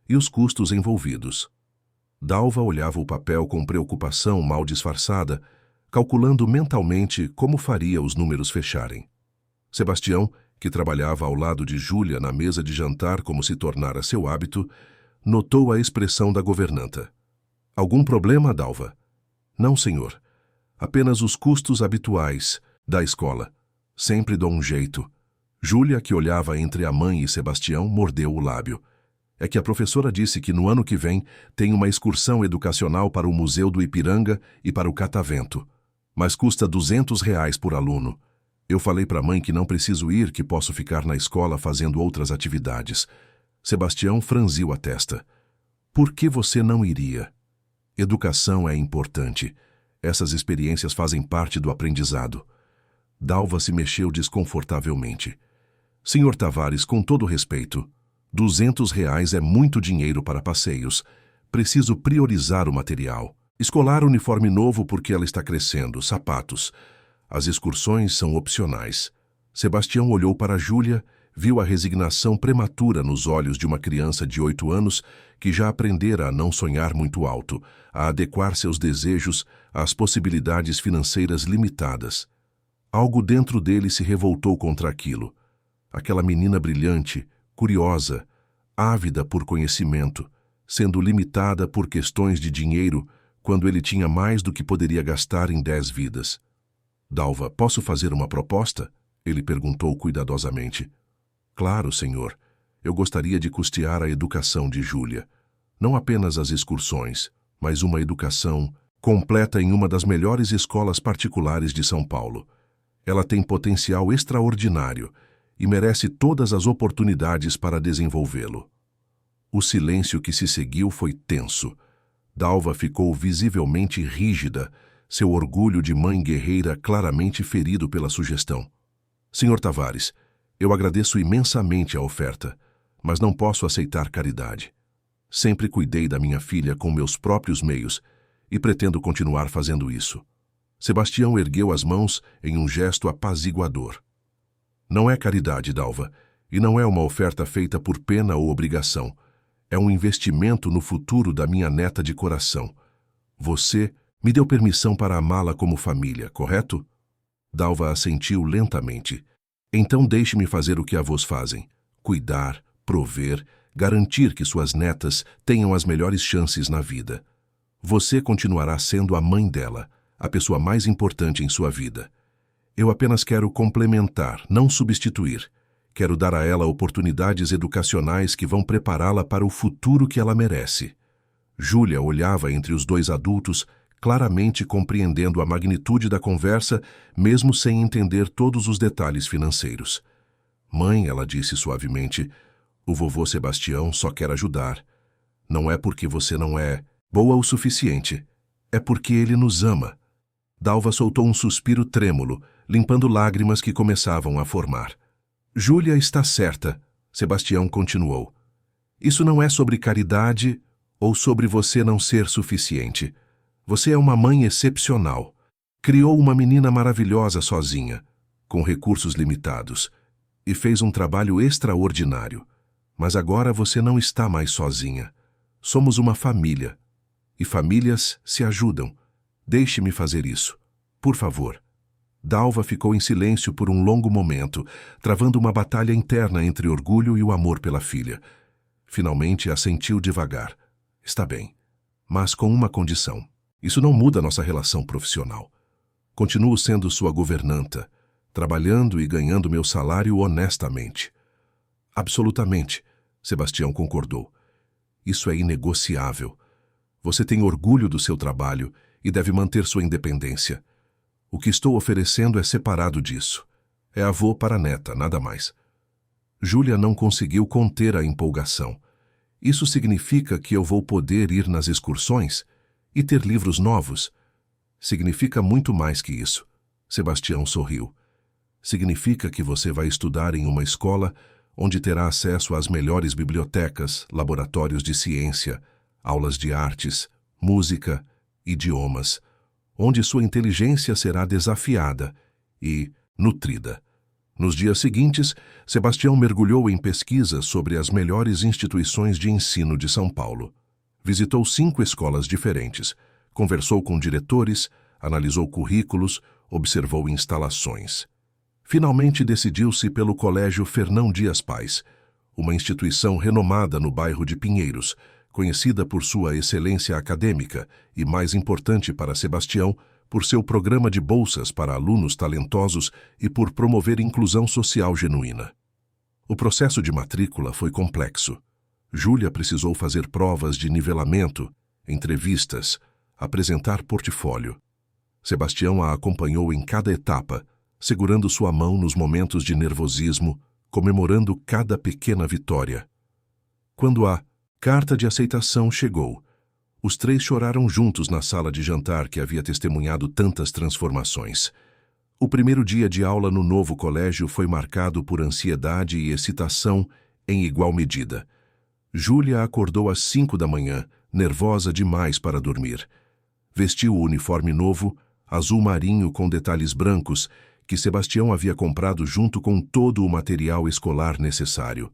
e os custos envolvidos. Dalva olhava o papel com preocupação mal disfarçada, calculando mentalmente como faria os números fecharem. Sebastião, que trabalhava ao lado de Júlia na mesa de jantar como se tornara seu hábito, notou a expressão da governanta. Algum problema, Dalva? Não, senhor. Apenas os custos habituais da escola. Sempre dou um jeito. Júlia, que olhava entre a mãe e Sebastião, mordeu o lábio. É que a professora disse que no ano que vem tem uma excursão educacional para o Museu do Ipiranga e para o Catavento. Mas custa R$ 200 por aluno. Eu falei para a mãe que não preciso ir, que posso ficar na escola fazendo outras atividades. Sebastião franziu a testa. Por que você não iria? Educação é importante. Essas experiências fazem parte do aprendizado. Dalva se mexeu desconfortavelmente. Senhor Tavares, com todo respeito, R$ 200 é muito dinheiro para passeios. Preciso priorizar o material. Escolar uniforme novo porque ela está crescendo, sapatos. As excursões são opcionais. Sebastião olhou para Júlia, viu a resignação prematura nos olhos de uma criança de 8 anos que já aprendera a não sonhar muito alto, a adequar seus desejos às possibilidades financeiras limitadas. Algo dentro dele se revoltou contra aquilo. Aquela menina brilhante, curiosa, ávida por conhecimento, sendo limitada por questões de dinheiro quando ele tinha mais do que poderia gastar em 10 vidas. Dalva, posso fazer uma proposta? Ele perguntou cuidadosamente. Claro, senhor. Eu gostaria de custear a educação de Júlia. Não apenas as excursões, mas uma educação completa em uma das melhores escolas particulares de São Paulo. Ela tem potencial extraordinário e merece todas as oportunidades para desenvolvê-lo. O silêncio que se seguiu foi tenso. Dalva ficou visivelmente rígida, seu orgulho de mãe guerreira claramente ferido pela sugestão. Senhor Tavares, eu agradeço imensamente a oferta, mas não posso aceitar caridade. Sempre cuidei da minha filha com meus próprios meios e pretendo continuar fazendo isso. Sebastião ergueu as mãos em um gesto apaziguador. Não é caridade, Dalva, e não é uma oferta feita por pena ou obrigação. É um investimento no futuro da minha neta de coração. Você me deu permissão para amá-la como família, correto? Dalva assentiu lentamente. Então deixe-me fazer o que avós fazem. Cuidar, prover, garantir que suas netas tenham as melhores chances na vida. Você continuará sendo a mãe dela, a pessoa mais importante em sua vida. Eu apenas quero complementar, não substituir. Quero dar a ela oportunidades educacionais que vão prepará-la para o futuro que ela merece. Júlia olhava entre os dois adultos, claramente compreendendo a magnitude da conversa, mesmo sem entender todos os detalhes financeiros. Mãe, ela disse suavemente, o vovô Sebastião só quer ajudar. Não é porque você não é boa o suficiente. É porque ele nos ama. Dalva soltou um suspiro trêmulo, limpando lágrimas que começavam a formar. Júlia está certa, Sebastião continuou. Isso não é sobre caridade ou sobre você não ser suficiente. Você é uma mãe excepcional. Criou uma menina maravilhosa sozinha, com recursos limitados, e fez um trabalho extraordinário. Mas agora você não está mais sozinha. Somos uma família. E famílias se ajudam. Deixe-me fazer isso. Por favor. Dalva ficou em silêncio por um longo momento, travando uma batalha interna entre orgulho e o amor pela filha. Finalmente assentiu devagar. Está bem, mas com uma condição. Isso não muda nossa relação profissional. Continuo sendo sua governanta, trabalhando e ganhando meu salário honestamente. Absolutamente, Sebastião concordou. Isso é inegociável. Você tem orgulho do seu trabalho e deve manter sua independência. O que estou oferecendo é separado disso. É avô para neta, nada mais. Júlia não conseguiu conter a empolgação. Isso significa que eu vou poder ir nas excursões? E ter livros novos? Significa muito mais que isso. Sebastião sorriu. Significa que você vai estudar em uma escola onde terá acesso às melhores bibliotecas, laboratórios de ciência, aulas de artes, música, idiomas, onde sua inteligência será desafiada e nutrida. Nos dias seguintes, Sebastião mergulhou em pesquisas sobre as melhores instituições de ensino de São Paulo. Visitou 5 escolas diferentes, conversou com diretores, analisou currículos, observou instalações. Finalmente decidiu-se pelo Colégio Fernão Dias Pais, uma instituição renomada no bairro de Pinheiros, conhecida por sua excelência acadêmica e, mais importante para Sebastião, por seu programa de bolsas para alunos talentosos e por promover inclusão social genuína. O processo de matrícula foi complexo. Júlia precisou fazer provas de nivelamento, entrevistas, apresentar portfólio. Sebastião a acompanhou em cada etapa, segurando sua mão nos momentos de nervosismo, comemorando cada pequena vitória. Quando a carta de aceitação chegou, os 3 choraram juntos na sala de jantar que havia testemunhado tantas transformações. O primeiro dia de aula no novo colégio foi marcado por ansiedade e excitação em igual medida. Júlia acordou às 5 da manhã, nervosa demais para dormir. Vestiu o uniforme novo, azul marinho com detalhes brancos, que Sebastião havia comprado junto com todo o material escolar necessário.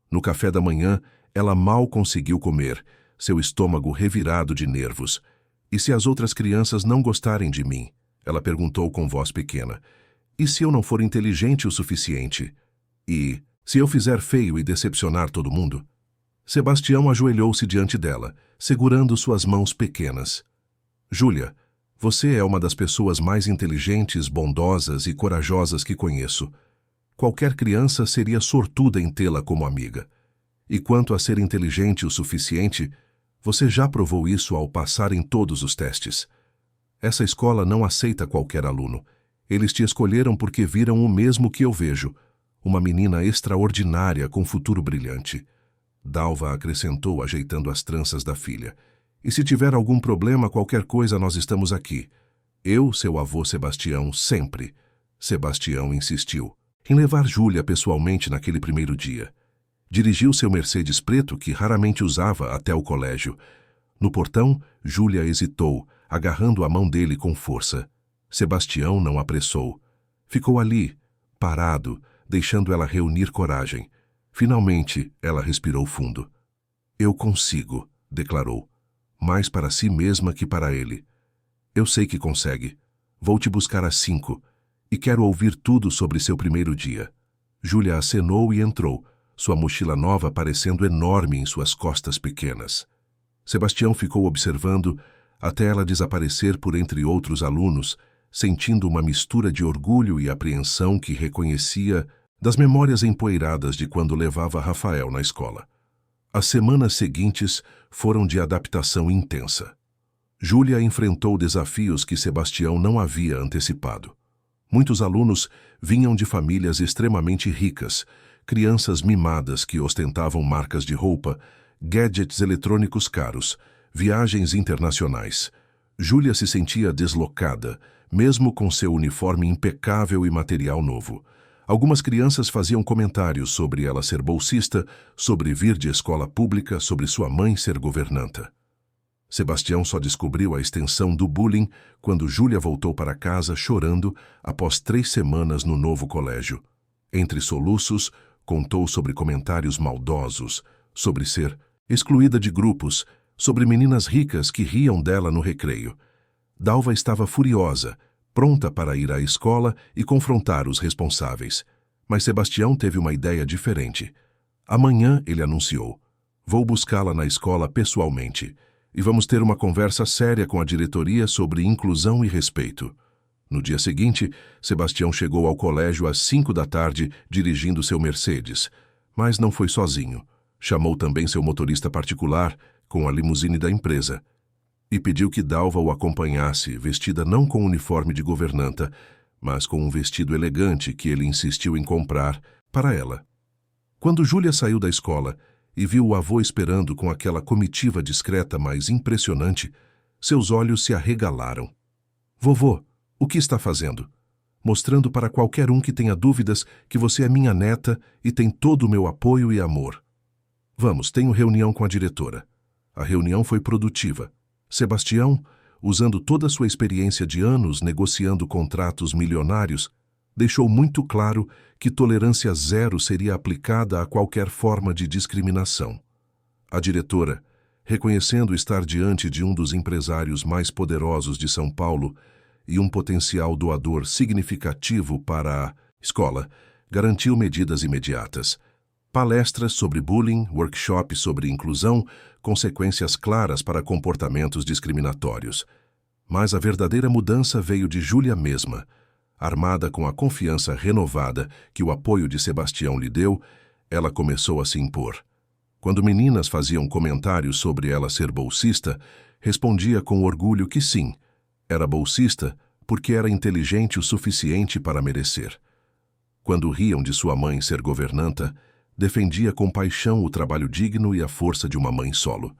No café da manhã, ela mal conseguiu comer, seu estômago revirado de nervos. E se as outras crianças não gostarem de mim? Ela perguntou com voz pequena. E se eu não for inteligente o suficiente? E se eu fizer feio e decepcionar todo mundo? Sebastião ajoelhou-se diante dela, segurando suas mãos pequenas. Júlia, você é uma das pessoas mais inteligentes, bondosas e corajosas que conheço. Qualquer criança seria sortuda em tê-la como amiga. E quanto a ser inteligente o suficiente, você já provou isso ao passar em todos os testes. Essa escola não aceita qualquer aluno. Eles te escolheram porque viram o mesmo que eu vejo, uma menina extraordinária com futuro brilhante. Dalva acrescentou, ajeitando as tranças da filha. E se tiver algum problema, qualquer coisa, nós estamos aqui. Eu, seu avô Sebastião, sempre. Sebastião insistiu em levar Júlia pessoalmente naquele primeiro dia. Dirigiu seu Mercedes preto, que raramente usava, até o colégio. No portão, Júlia hesitou, agarrando a mão dele com força. Sebastião não apressou. Ficou ali, parado, deixando ela reunir coragem. Finalmente, ela respirou fundo. Eu consigo, declarou. Mais para si mesma que para ele. Eu sei que consegue. Vou te buscar às 5 e quero ouvir tudo sobre seu primeiro dia. Júlia acenou e entrou, sua mochila nova parecendo enorme em suas costas pequenas. Sebastião ficou observando até ela desaparecer por entre outros alunos, sentindo uma mistura de orgulho e apreensão que reconhecia das memórias empoeiradas de quando levava Rafael na escola. As semanas seguintes foram de adaptação intensa. Júlia enfrentou desafios que Sebastião não havia antecipado. Muitos alunos vinham de famílias extremamente ricas, crianças mimadas que ostentavam marcas de roupa, gadgets eletrônicos caros, viagens internacionais. Júlia se sentia deslocada, mesmo com seu uniforme impecável e material novo. Algumas crianças faziam comentários sobre ela ser bolsista, sobre vir de escola pública, sobre sua mãe ser governanta. Sebastião só descobriu a extensão do bullying quando Júlia voltou para casa chorando após 3 semanas no novo colégio. Entre soluços, contou sobre comentários maldosos, sobre ser excluída de grupos, sobre meninas ricas que riam dela no recreio. Dalva estava furiosa, pronta para ir à escola e confrontar os responsáveis. Mas Sebastião teve uma ideia diferente. Amanhã, ele anunciou, vou buscá-la na escola pessoalmente e vamos ter uma conversa séria com a diretoria sobre inclusão e respeito. No dia seguinte, Sebastião chegou ao colégio às 5 da tarde, dirigindo seu Mercedes. Mas não foi sozinho. Chamou também seu motorista particular, com a limusine da empresa, e pediu que Dalva o acompanhasse, vestida não com uniforme de governanta, mas com um vestido elegante que ele insistiu em comprar para ela. Quando Júlia saiu da escola e viu o avô esperando com aquela comitiva discreta mas impressionante, Seus olhos se arregalaram. Vovô, o que está fazendo? Mostrando para qualquer um que tenha dúvidas que você é minha neta e tem todo o meu apoio e amor. Vamos, tenho reunião com a diretora. A reunião foi produtiva. Sebastião, usando toda a sua experiência de anos negociando contratos milionários, deixou muito claro que tolerância zero seria aplicada a qualquer forma de discriminação. A diretora, reconhecendo estar diante de um dos empresários mais poderosos de São Paulo e um potencial doador significativo para a escola, garantiu medidas imediatas. Palestras sobre bullying, workshops sobre inclusão, consequências claras para comportamentos discriminatórios. Mas a verdadeira mudança veio de Júlia mesma. Armada com a confiança renovada que o apoio de Sebastião lhe deu, ela começou a se impor. Quando meninas faziam comentários sobre ela ser bolsista, respondia com orgulho que sim, era bolsista porque era inteligente o suficiente para merecer. Quando riam de sua mãe ser governanta, defendia com paixão o trabalho digno e a força de uma mãe solo.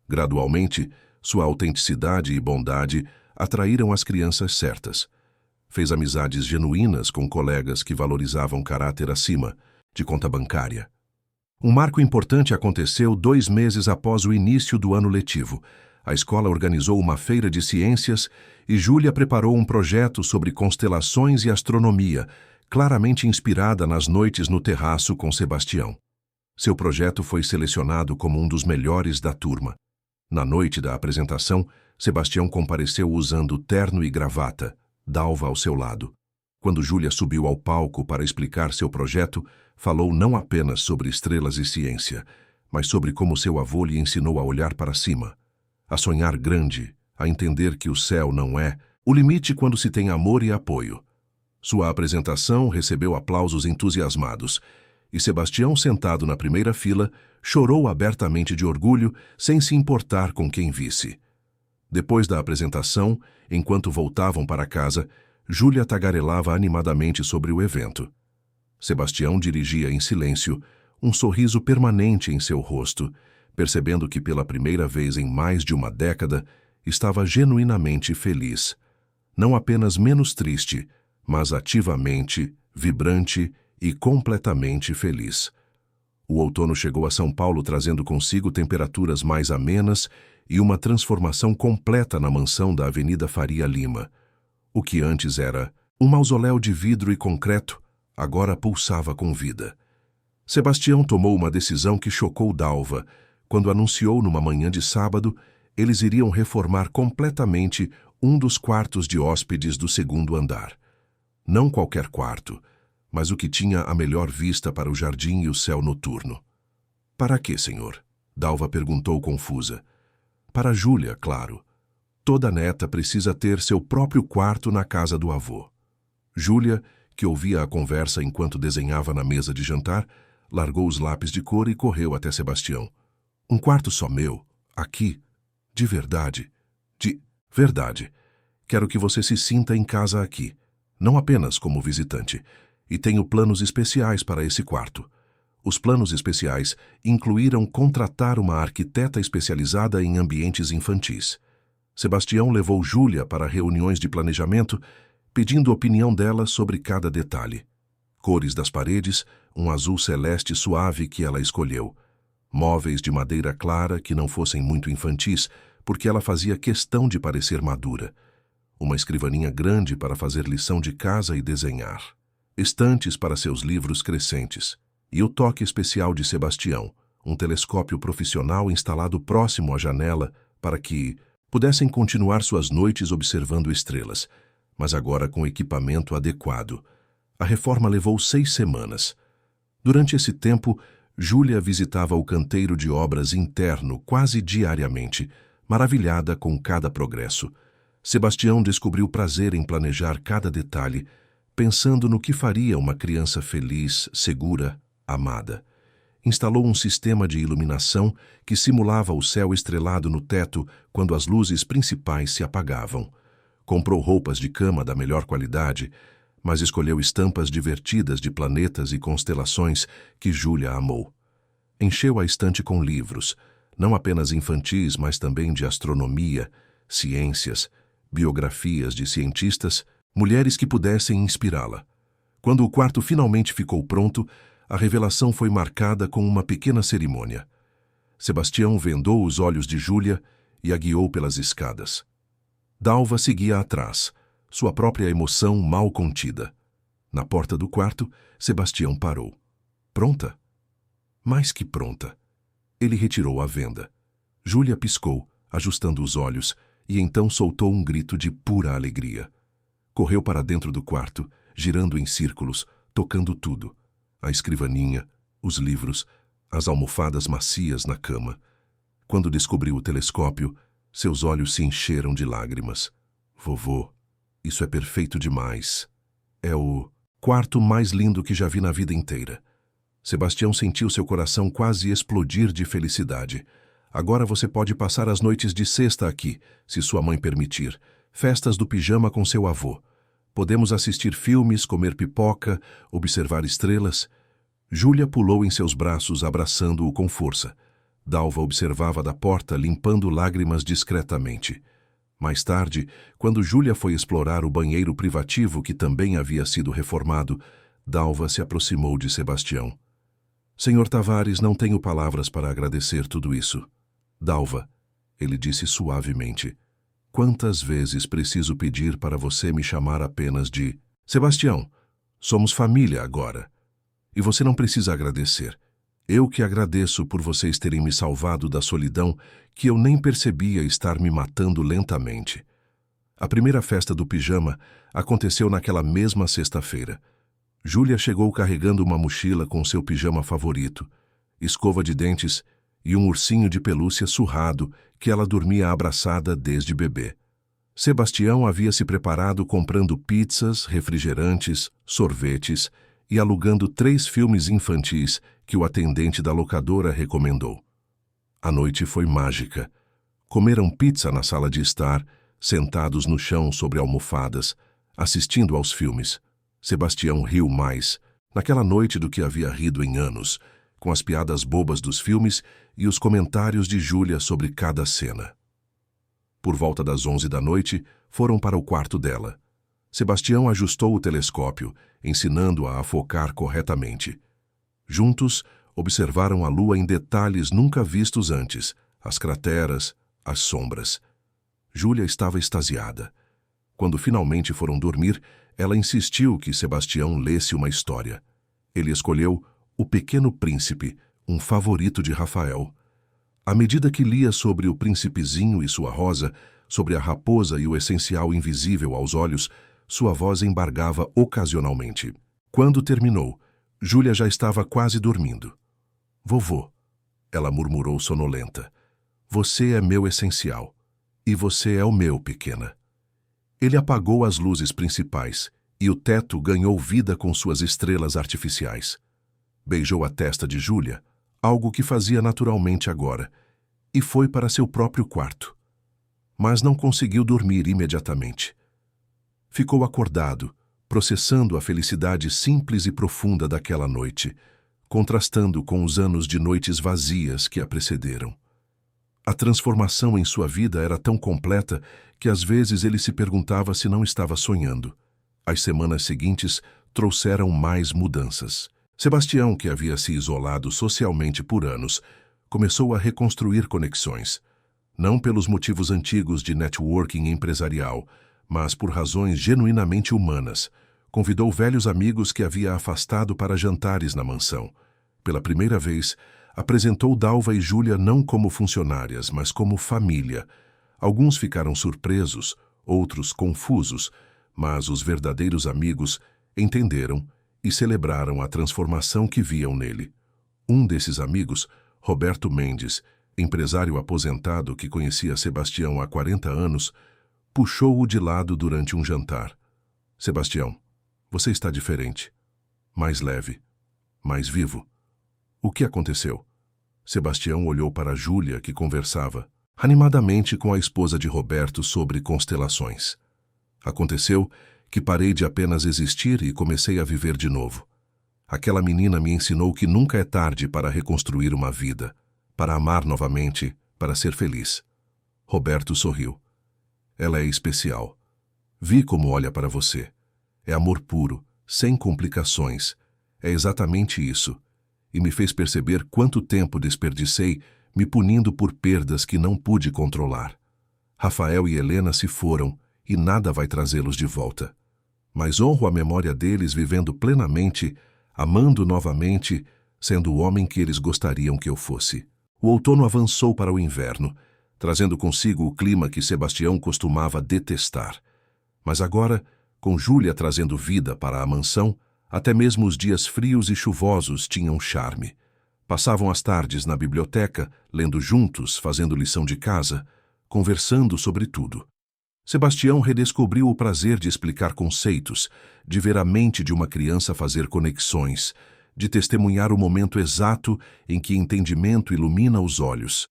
Gradualmente, sua autenticidade e bondade atraíram as crianças certas. Fez amizades genuínas com colegas que valorizavam caráter acima de conta bancária. Um marco importante aconteceu 2 meses após o início do ano letivo. A escola organizou uma feira de ciências e Júlia preparou um projeto sobre constelações e astronomia, claramente inspirada nas noites no terraço com Sebastião. Seu projeto foi selecionado como um dos melhores da turma. Na noite da apresentação, Sebastião compareceu usando terno e gravata, Dalva ao seu lado. Quando Júlia subiu ao palco para explicar seu projeto, falou não apenas sobre estrelas e ciência, mas sobre como seu avô lhe ensinou a olhar para cima, a sonhar grande, a entender que o céu não é o limite quando se tem amor e apoio. Sua apresentação recebeu aplausos entusiasmados, e Sebastião, sentado na primeira fila, chorou abertamente de orgulho, sem se importar com quem visse. Depois da apresentação, enquanto voltavam para casa, Júlia tagarelava animadamente sobre o evento. Sebastião dirigia em silêncio, um sorriso permanente em seu rosto, percebendo que pela primeira vez em mais de uma década estava genuinamente feliz. Não apenas menos triste, mas ativamente, vibrante e completamente feliz. O outono chegou a São Paulo trazendo consigo temperaturas mais amenas e uma transformação completa na mansão da Avenida Faria Lima. O que antes era um mausoléu de vidro e concreto, agora pulsava com vida. Sebastião tomou uma decisão que chocou Dalva, quando anunciou numa manhã de sábado eles iriam reformar completamente um dos quartos de hóspedes do 2º andar. Não qualquer quarto, mas o que tinha a melhor vista para o jardim e o céu noturno. Para quê, senhor? Dalva perguntou confusa. Para Júlia, claro. Toda neta precisa ter seu próprio quarto na casa do avô. Júlia, que ouvia a conversa enquanto desenhava na mesa de jantar, largou os lápis de cor e correu até Sebastião. Um quarto só meu? Aqui? De verdade? De verdade. Quero que você se sinta em casa aqui, não apenas como visitante. E tenho planos especiais para esse quarto. Os planos especiais incluíram contratar uma arquiteta especializada em ambientes infantis. Sebastião levou Júlia para reuniões de planejamento, pedindo opinião dela sobre cada detalhe. Cores das paredes, um azul celeste suave que ela escolheu. Móveis de madeira clara que não fossem muito infantis, porque ela fazia questão de parecer madura. Uma escrivaninha grande para fazer lição de casa e desenhar. Estantes para seus livros crescentes. E o toque especial de Sebastião, um telescópio profissional instalado próximo à janela para que pudessem continuar suas noites observando estrelas, mas agora com equipamento adequado. A reforma levou 6 semanas. Durante esse tempo, Júlia visitava o canteiro de obras interno quase diariamente, maravilhada com cada progresso. Sebastião descobriu prazer em planejar cada detalhe, pensando no que faria uma criança feliz, segura, amada. Instalou um sistema de iluminação que simulava o céu estrelado no teto quando as luzes principais se apagavam. Comprou roupas de cama da melhor qualidade, mas escolheu estampas divertidas de planetas e constelações que Júlia amou. Encheu a estante com livros, não apenas infantis, mas também de astronomia, ciências, biografias de cientistas, mulheres que pudessem inspirá-la. Quando o quarto finalmente ficou pronto, a revelação foi marcada com uma pequena cerimônia. Sebastião vendou os olhos de Júlia e a guiou pelas escadas. Dalva seguia atrás, sua própria emoção mal contida. Na porta do quarto, Sebastião parou. Pronta? Mais que pronta. Ele retirou a venda. Júlia piscou, ajustando os olhos, e então soltou um grito de pura alegria. Correu para dentro do quarto, girando em círculos, tocando tudo. A escrivaninha, os livros, as almofadas macias na cama. Quando descobriu o telescópio, seus olhos se encheram de lágrimas. Vovô, isso é perfeito demais. É o quarto mais lindo que já vi na vida inteira. Sebastião sentiu seu coração quase explodir de felicidade. Agora você pode passar as noites de sexta aqui, se sua mãe permitir. Festas do pijama com seu avô. Podemos assistir filmes, comer pipoca, observar estrelas. Júlia pulou em seus braços, abraçando-o com força. Dalva observava da porta, limpando lágrimas discretamente. Mais tarde, quando Júlia foi explorar o banheiro privativo que também havia sido reformado, Dalva se aproximou de Sebastião. Senhor Tavares, não tenho palavras para agradecer tudo isso. Dalva, ele disse suavemente, quantas vezes preciso pedir para você me chamar apenas de Sebastião? Somos família agora. E você não precisa agradecer. Eu que agradeço por vocês terem me salvado da solidão que eu nem percebia estar me matando lentamente. A primeira festa do pijama aconteceu naquela mesma sexta-feira. Júlia chegou carregando uma mochila com seu pijama favorito, escova de dentes e um ursinho de pelúcia surrado que ela dormia abraçada desde bebê. Sebastião havia se preparado comprando pizzas, refrigerantes, sorvetes e alugando 3 filmes infantis que o atendente da locadora recomendou. A noite foi mágica. Comeram pizza na sala de estar, sentados no chão sobre almofadas, assistindo aos filmes. Sebastião riu mais, naquela noite do que havia rido em anos, com as piadas bobas dos filmes e os comentários de Júlia sobre cada cena. Por volta das 11 da noite, foram para o quarto dela. Sebastião ajustou o telescópio, ensinando-a a focar corretamente. Juntos, observaram a lua em detalhes nunca vistos antes, as crateras, as sombras. Júlia estava extasiada. Quando finalmente foram dormir, ela insistiu que Sebastião lesse uma história. Ele escolheu O Pequeno Príncipe, um favorito de Rafael. À medida que lia sobre o príncipezinho e sua rosa, sobre a raposa e o essencial invisível aos olhos, sua voz embargava ocasionalmente. Quando terminou, Júlia já estava quase dormindo. Vovô, ela murmurou sonolenta, você é meu essencial, e você é o meu, pequena. Ele apagou as luzes principais, e o teto ganhou vida com suas estrelas artificiais. Beijou a testa de Júlia, algo que fazia naturalmente agora, e foi para seu próprio quarto. Mas não conseguiu dormir imediatamente. Ficou acordado, processando a felicidade simples e profunda daquela noite, contrastando com os anos de noites vazias que a precederam. A transformação em sua vida era tão completa que às vezes ele se perguntava se não estava sonhando. As semanas seguintes trouxeram mais mudanças. Sebastião, que havia se isolado socialmente por anos, começou a reconstruir conexões. Não pelos motivos antigos de networking empresarial, mas por razões genuinamente humanas. Convidou velhos amigos que havia afastado para jantares na mansão. Pela primeira vez, apresentou Dalva e Júlia não como funcionárias, mas como família. Alguns ficaram surpresos, outros confusos, mas os verdadeiros amigos entenderam e celebraram a transformação que viam nele. Um desses amigos, Roberto Mendes, empresário aposentado que conhecia Sebastião há 40 anos, puxou-o de lado durante um jantar. Sebastião, você está diferente. Mais leve, mais vivo. O que aconteceu? Sebastião olhou para Júlia, que conversava animadamente com a esposa de Roberto sobre constelações. Aconteceu que parei de apenas existir e comecei a viver de novo. Aquela menina me ensinou que nunca é tarde para reconstruir uma vida, para amar novamente, para ser feliz. Roberto sorriu. Ela é especial. Vi como olha para você. É amor puro, sem complicações. É exatamente isso. E me fez perceber quanto tempo desperdicei me punindo por perdas que não pude controlar. Rafael e Helena se foram e nada vai trazê-los de volta. Mas honro a memória deles vivendo plenamente, amando novamente, sendo o homem que eles gostariam que eu fosse. O outono avançou para o inverno, trazendo consigo o clima que Sebastião costumava detestar. Mas agora, com Júlia trazendo vida para a mansão, até mesmo os dias frios e chuvosos tinham charme. Passavam as tardes na biblioteca, lendo juntos, fazendo lição de casa, conversando sobre tudo. Sebastião redescobriu o prazer de explicar conceitos, de ver a mente de uma criança fazer conexões, de testemunhar o momento exato em que entendimento ilumina os olhos.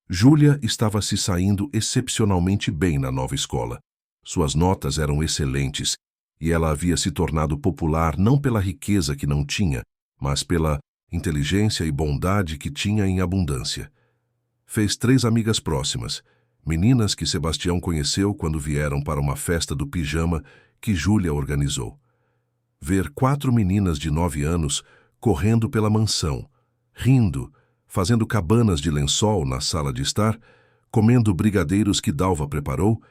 Júlia estava se saindo excepcionalmente bem na nova escola. Suas notas eram excelentes e ela havia se tornado popular não pela riqueza que não tinha, mas pela inteligência e bondade que tinha em abundância. Fez 3 amigas próximas, meninas que Sebastião conheceu quando vieram para uma festa do pijama que Júlia organizou. Ver 4 meninas de 9 anos correndo pela mansão, rindo, fazendo cabanas de lençol na sala de estar, comendo brigadeiros que Dalva preparou,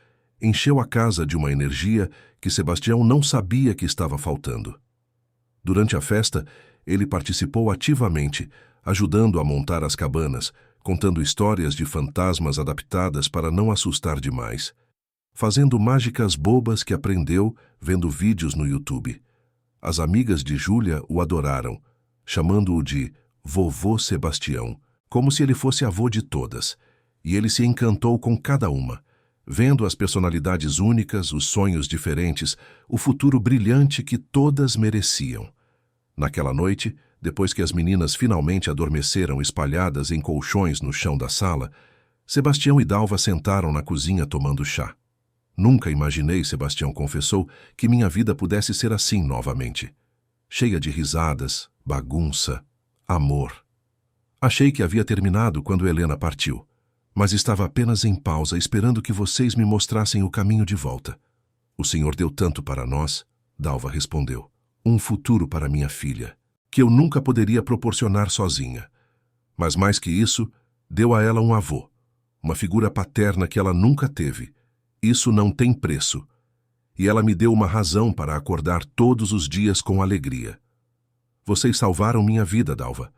encheu a casa de uma energia que Sebastião não sabia que estava faltando. Durante a festa, ele participou ativamente, ajudando a montar as cabanas, contando histórias de fantasmas adaptadas para não assustar demais, fazendo mágicas bobas que aprendeu vendo vídeos no YouTube. As amigas de Júlia o adoraram, chamando-o de Vovô Sebastião, como se ele fosse avô de todas, e ele se encantou com cada uma, vendo as personalidades únicas, os sonhos diferentes, o futuro brilhante que todas mereciam. Naquela noite, depois que as meninas finalmente adormeceram espalhadas em colchões no chão da sala, Sebastião e Dalva sentaram na cozinha tomando chá. Nunca imaginei, Sebastião confessou, que minha vida pudesse ser assim novamente. Cheia de risadas, bagunça, amor. Achei que havia terminado quando Helena partiu, mas estava apenas em pausa esperando que vocês me mostrassem o caminho de volta. O Senhor deu tanto para nós, Dalva respondeu. Um futuro para minha filha, que eu nunca poderia proporcionar sozinha. Mas mais que isso, deu a ela um avô, uma figura paterna que ela nunca teve. Isso não tem preço. E ela me deu uma razão para acordar todos os dias com alegria. Vocês salvaram minha vida, Dalva.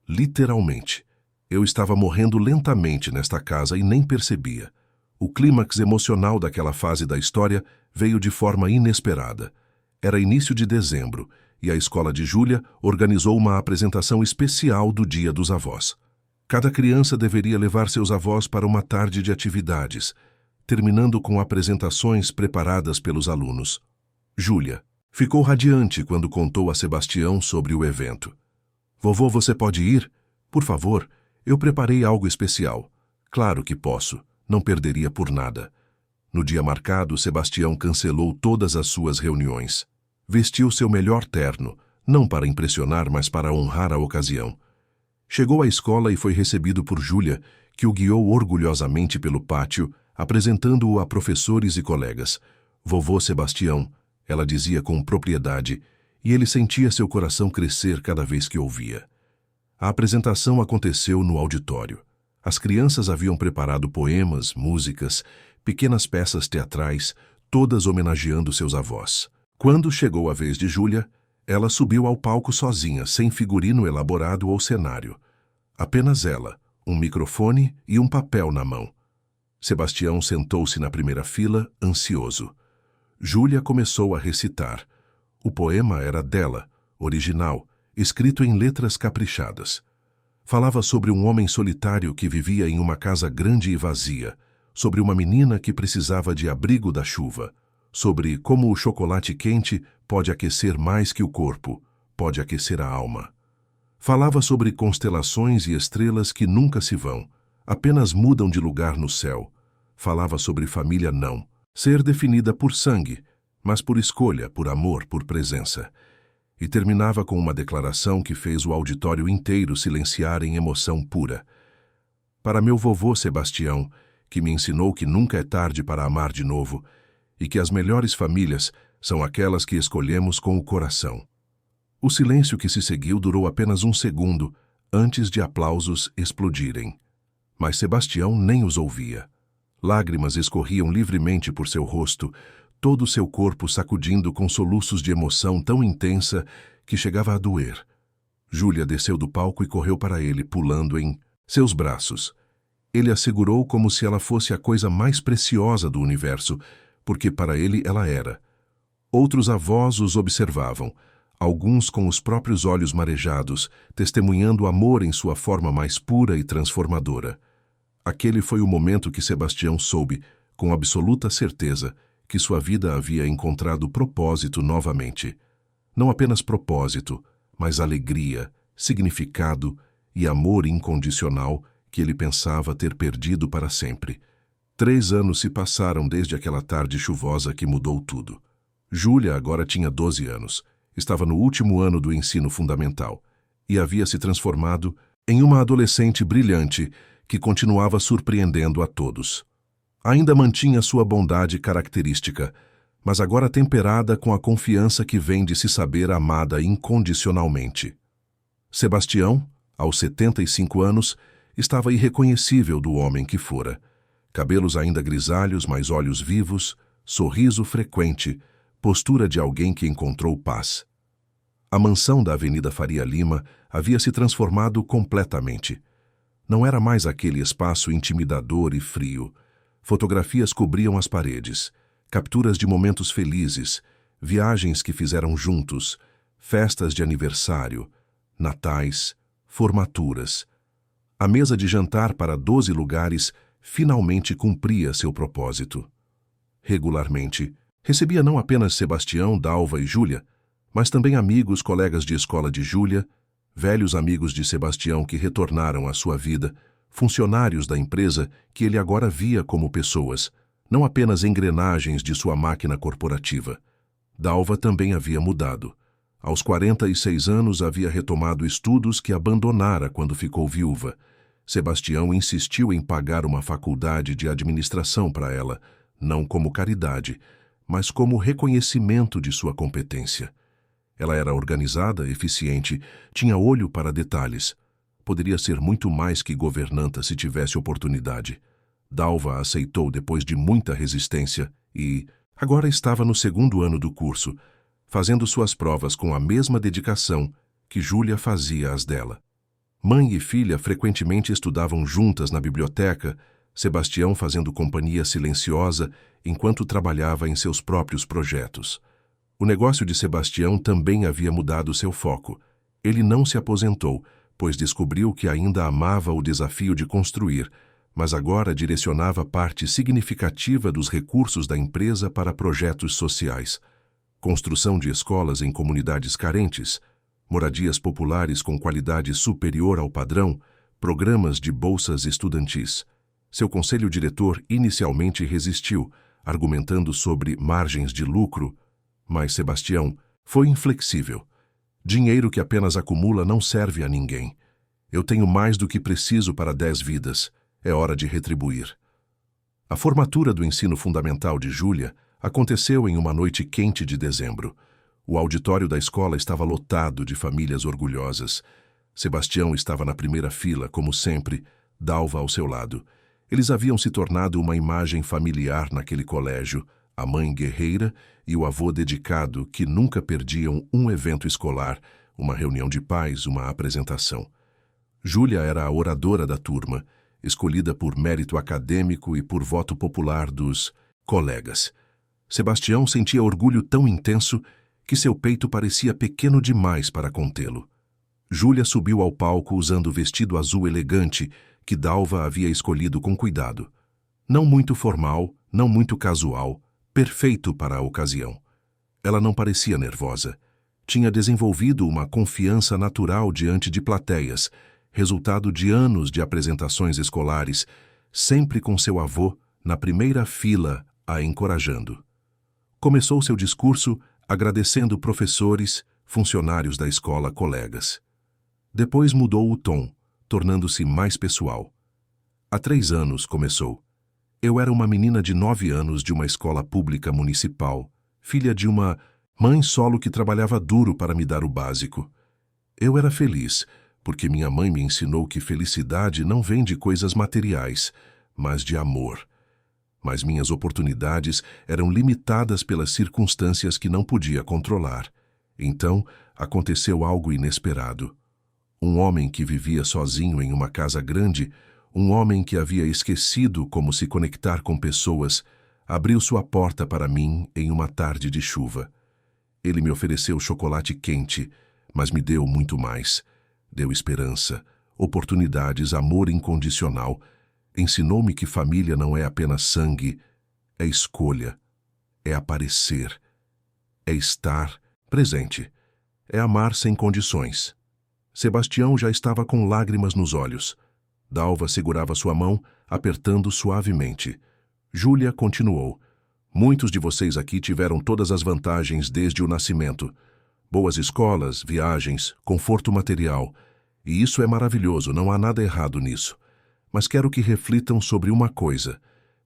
Literalmente. Eu estava morrendo lentamente nesta casa e nem percebia. O clímax emocional daquela fase da história veio de forma inesperada. Era início de dezembro e a escola de Júlia organizou uma apresentação especial do Dia dos Avós. Cada criança deveria levar seus avós para uma tarde de atividades, terminando com apresentações preparadas pelos alunos. Júlia ficou radiante quando contou a Sebastião sobre o evento. Vovô, você pode ir? Por favor, eu preparei algo especial. Claro que posso, não perderia por nada. No dia marcado, Sebastião cancelou todas as suas reuniões. Vestiu seu melhor terno, não para impressionar, mas para honrar a ocasião. Chegou à escola e foi recebido por Júlia, que o guiou orgulhosamente pelo pátio, apresentando-o a professores e colegas. Vovô Sebastião, ela dizia com propriedade, e ele sentia seu coração crescer cada vez que ouvia. A apresentação aconteceu no auditório. As crianças haviam preparado poemas, músicas, pequenas peças teatrais, todas homenageando seus avós. Quando chegou a vez de Júlia, ela subiu ao palco sozinha, sem figurino elaborado ou cenário. Apenas ela, um microfone e um papel na mão. Sebastião sentou-se na primeira fila, ansioso. Júlia começou a recitar. O poema era dela, original, escrito em letras caprichadas. Falava sobre um homem solitário que vivia em uma casa grande e vazia, sobre uma menina que precisava de abrigo da chuva, sobre como o chocolate quente pode aquecer mais que o corpo, pode aquecer a alma. Falava sobre constelações e estrelas que nunca se vão, apenas mudam de lugar no céu. Falava sobre família não, ser definida por sangue, mas por escolha, por amor, por presença. E terminava com uma declaração que fez o auditório inteiro silenciar em emoção pura. Para meu vovô Sebastião, que me ensinou que nunca é tarde para amar de novo e que as melhores famílias são aquelas que escolhemos com o coração. O silêncio que se seguiu durou apenas um segundo antes de aplausos explodirem. Mas Sebastião nem os ouvia. Lágrimas escorriam livremente por seu rosto, todo o seu corpo sacudindo com soluços de emoção tão intensa que chegava a doer. Júlia desceu do palco e correu para ele, pulando em seus braços. Ele a segurou como se ela fosse a coisa mais preciosa do universo, porque para ele ela era. Outros avós os observavam, alguns com os próprios olhos marejados, testemunhando o amor em sua forma mais pura e transformadora. Aquele foi o momento que Sebastião soube, com absoluta certeza, que sua vida havia encontrado propósito novamente. Não apenas propósito, mas alegria, significado e amor incondicional que ele pensava ter perdido para sempre. 3 anos se passaram desde aquela tarde chuvosa que mudou tudo. Júlia agora tinha 12 anos, estava no último ano do ensino fundamental e havia se transformado em uma adolescente brilhante que continuava surpreendendo a todos. Ainda mantinha sua bondade característica, mas agora temperada com a confiança que vem de se saber amada incondicionalmente. Sebastião, aos 75 anos, estava irreconhecível do homem que fora. Cabelos ainda grisalhos, mas olhos vivos, sorriso frequente, postura de alguém que encontrou paz. A mansão da Avenida Faria Lima havia se transformado completamente. Não era mais aquele espaço intimidador e frio. Fotografias cobriam as paredes, capturas de momentos felizes, viagens que fizeram juntos, festas de aniversário, natais, formaturas. A mesa de jantar para 12 lugares finalmente cumpria seu propósito. Regularmente, recebia não apenas Sebastião, Dalva e Júlia, mas também amigos, colegas de escola de Júlia, velhos amigos de Sebastião que retornaram à sua vida, funcionários da empresa que ele agora via como pessoas, não apenas engrenagens de sua máquina corporativa. Dalva também havia mudado. Aos 46 anos havia retomado estudos que abandonara quando ficou viúva. Sebastião insistiu em pagar uma faculdade de administração para ela, não como caridade, mas como reconhecimento de sua competência. Ela era organizada, eficiente, tinha olho para detalhes. Poderia ser muito mais que governanta se tivesse oportunidade. Dalva aceitou depois de muita resistência e agora estava no 2º ano do curso, fazendo suas provas com a mesma dedicação que Júlia fazia as dela. Mãe e filha frequentemente estudavam juntas na biblioteca, Sebastião fazendo companhia silenciosa enquanto trabalhava em seus próprios projetos. O negócio de Sebastião também havia mudado seu foco. Ele não se aposentou, pois descobriu que ainda amava o desafio de construir, mas agora direcionava parte significativa dos recursos da empresa para projetos sociais. Construção de escolas em comunidades carentes, moradias populares com qualidade superior ao padrão, programas de bolsas estudantis. Seu conselho diretor inicialmente resistiu, argumentando sobre margens de lucro, mas Sebastião foi inflexível. Dinheiro que apenas acumula não serve a ninguém. Eu tenho mais do que preciso para 10 vidas. É hora de retribuir. A formatura do ensino fundamental de Júlia aconteceu em uma noite quente de dezembro. O auditório da escola estava lotado de famílias orgulhosas. Sebastião estava na primeira fila, como sempre, Dalva ao seu lado. Eles haviam se tornado uma imagem familiar naquele colégio, a mãe guerreira e o avô dedicado que nunca perdiam um evento escolar, uma reunião de pais, uma apresentação. Júlia era a oradora da turma, escolhida por mérito acadêmico e por voto popular dos colegas. Sebastião sentia orgulho tão intenso que seu peito parecia pequeno demais para contê-lo. Júlia subiu ao palco usando o vestido azul elegante que Dalva havia escolhido com cuidado. Não muito formal, não muito casual, perfeito para a ocasião. Ela não parecia nervosa. Tinha desenvolvido uma confiança natural diante de plateias, resultado de anos de apresentações escolares, sempre com seu avô na primeira fila a encorajando. Começou seu discurso agradecendo professores, funcionários da escola, colegas. Depois mudou o tom, tornando-se mais pessoal. Há 3 anos começou. Eu era uma menina de 9 anos de uma escola pública municipal, filha de uma mãe solo que trabalhava duro para me dar o básico. Eu era feliz, porque minha mãe me ensinou que felicidade não vem de coisas materiais, mas de amor. Mas minhas oportunidades eram limitadas pelas circunstâncias que não podia controlar. Então, aconteceu algo inesperado. Um homem que vivia sozinho em uma casa grande, um homem que havia esquecido como se conectar com pessoas, abriu sua porta para mim em uma tarde de chuva. Ele me ofereceu chocolate quente, mas me deu muito mais. Deu esperança, oportunidades, amor incondicional. Ensinou-me que família não é apenas sangue, é escolha, é aparecer, é estar presente, é amar sem condições. Sebastião já estava com lágrimas nos olhos. Dalva segurava sua mão, apertando suavemente. Júlia continuou. Muitos de vocês aqui tiveram todas as vantagens desde o nascimento. Boas escolas, viagens, conforto material. E isso é maravilhoso, não há nada errado nisso. Mas quero que reflitam sobre uma coisa.